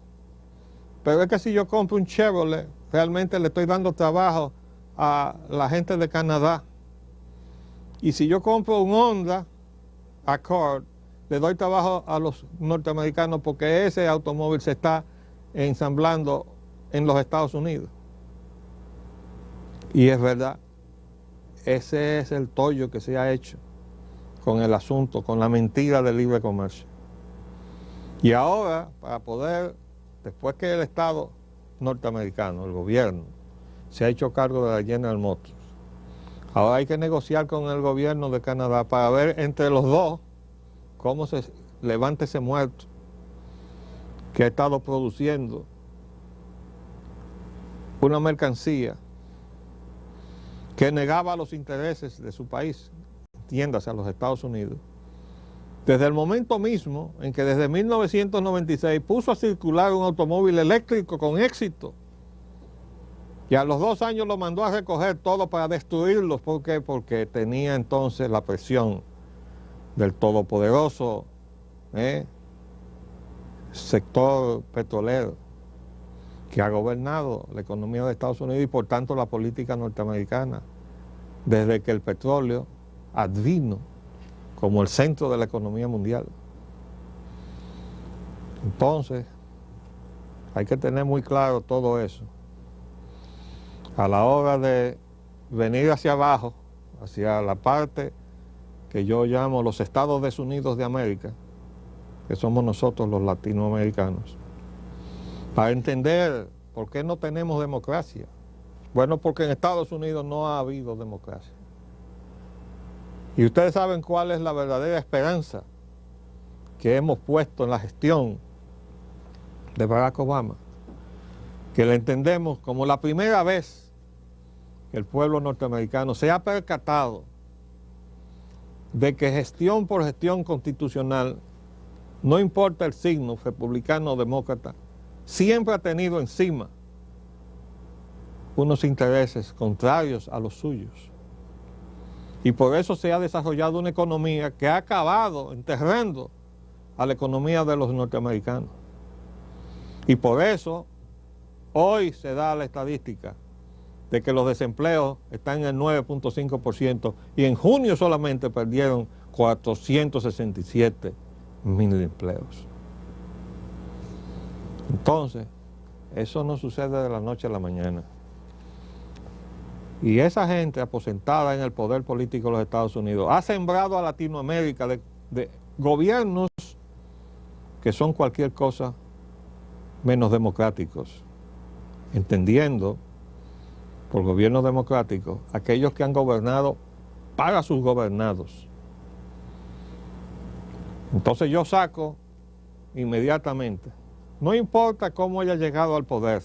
pero es que si yo compro un Chevrolet, realmente le estoy dando trabajo a la gente de Canadá. Y si yo compro un Honda Accord, le doy trabajo a los norteamericanos porque ese automóvil se está ensamblando en los Estados Unidos. Y es verdad, ese es el tollo que se ha hecho con el asunto, con la mentira del libre comercio. Y ahora, para poder, después que el Estado norteamericano, el gobierno, se ha hecho cargo de la General Motors, ahora hay que negociar con el gobierno de Canadá para ver entre los dos cómo se levanta ese muerto que ha estado produciendo una mercancía que negaba los intereses de su país, entiéndase, a los Estados Unidos, desde el momento mismo en que desde 1996 puso a circular un automóvil eléctrico con éxito, y a los 2 años lo mandó a recoger todo para destruirlos. ¿Por qué? Porque tenía entonces la presión del todopoderoso sector petrolero, que ha gobernado la economía de Estados Unidos y por tanto la política norteamericana, desde que el petróleo advino como el centro de la economía mundial. Entonces, hay que tener muy claro todo eso. A la hora de venir hacia abajo, hacia la parte que yo llamo los Estados Unidos de América, que somos nosotros los latinoamericanos, para entender por qué no tenemos democracia. Bueno, porque en Estados Unidos no ha habido democracia. Y ustedes saben cuál es la verdadera esperanza que hemos puesto en la gestión de Barack Obama, que la entendemos como la primera vez que el pueblo norteamericano se ha percatado de que gestión por gestión constitucional, no importa el signo, republicano o demócrata, siempre ha tenido encima unos intereses contrarios a los suyos. Y por eso se ha desarrollado una economía que ha acabado enterrando a la economía de los norteamericanos. Y por eso hoy se da la estadística de que los desempleos están en el 9.5% y en junio solamente perdieron 467,000 empleos. Entonces, eso no sucede de la noche a la mañana. Y esa gente aposentada en el poder político de los Estados Unidos ha sembrado a Latinoamérica de gobiernos que son cualquier cosa menos democráticos, entendiendo por gobiernos democráticos aquellos que han gobernado para sus gobernados. Entonces yo saco inmediatamente, no importa cómo haya llegado al poder,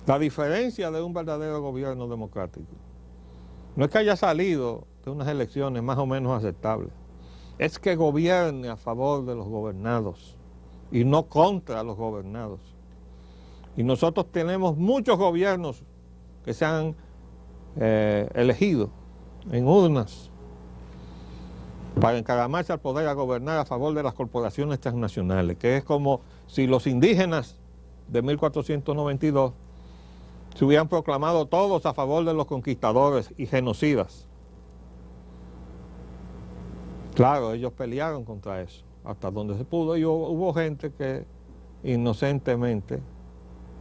la diferencia de un verdadero gobierno democrático no es que haya salido de unas elecciones más o menos aceptables, es que gobierne a favor de los gobernados y no contra los gobernados. Y nosotros tenemos muchos gobiernos que se han elegido en urnas para encaramarse al poder a gobernar a favor de las corporaciones transnacionales, que es como si los indígenas de 1492 se hubieran proclamado todos a favor de los conquistadores y genocidas. Claro, ellos pelearon contra eso, hasta donde se pudo, y hubo gente que inocentemente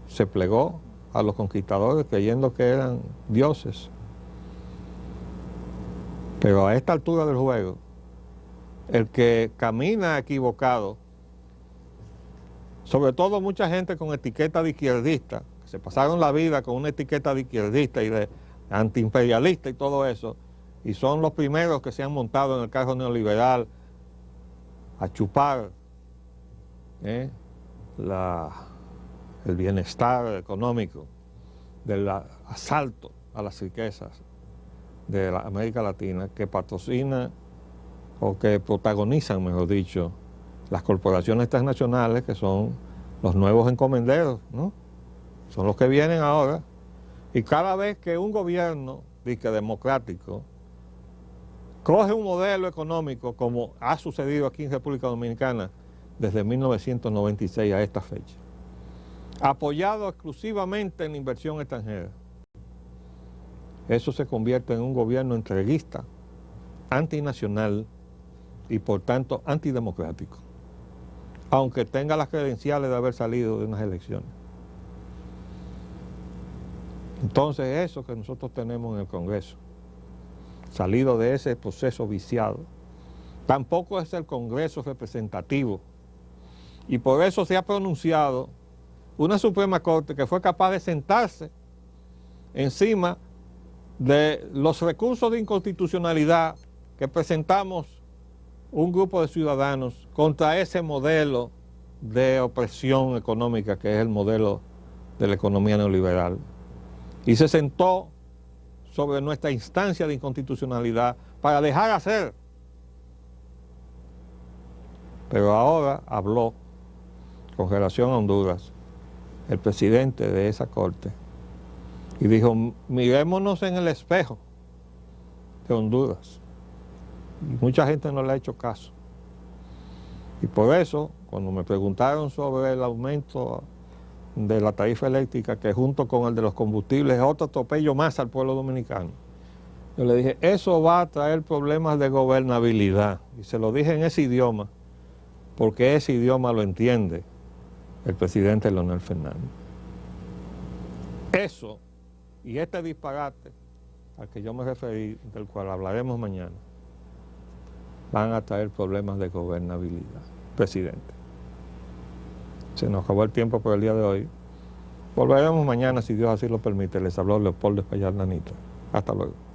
se plegó a los conquistadores creyendo que eran dioses. Pero a esta altura del juego, el que camina equivocado, sobre todo mucha gente con etiqueta de izquierdista, que se pasaron la vida con una etiqueta de izquierdista y de antiimperialista y todo eso, y son los primeros que se han montado en el carro neoliberal a chupar el bienestar económico del asalto a las riquezas de la América Latina, que patrocina o que protagonizan, mejor dicho, las corporaciones transnacionales, que son los nuevos encomenderos, ¿no? Son los que vienen ahora, y cada vez que un gobierno, dice democrático, coge un modelo económico, como ha sucedido aquí en República Dominicana desde 1996 a esta fecha, apoyado exclusivamente en inversión extranjera, eso se convierte en un gobierno entreguista, antinacional y por tanto antidemocrático, aunque tenga las credenciales de haber salido de unas elecciones. Entonces eso que nosotros tenemos en el Congreso, salido de ese proceso viciado, tampoco es el Congreso representativo, y por eso se ha pronunciado una Suprema Corte que fue capaz de sentarse encima de los recursos de inconstitucionalidad que presentamos un grupo de ciudadanos contra ese modelo de opresión económica que es el modelo de la economía neoliberal. Y se sentó sobre nuestra instancia de inconstitucionalidad para dejar hacer. Pero ahora habló con relación a Honduras el presidente de esa corte y dijo, mirémonos en el espejo de Honduras. Y mucha gente no le ha hecho caso. Y por eso, cuando me preguntaron sobre el aumento de la tarifa eléctrica, que junto con el de los combustibles es otro atropello más al pueblo dominicano, yo le dije, eso va a traer problemas de gobernabilidad. Y se lo dije en ese idioma, porque ese idioma lo entiende el presidente Leonel Fernández. Eso y este disparate al que yo me referí, del cual hablaremos mañana, van a traer problemas de gobernabilidad, presidente. Se nos acabó el tiempo por el día de hoy. Volveremos mañana, si Dios así lo permite. Les habló Leopoldo Espaillat Nanita. Hasta luego.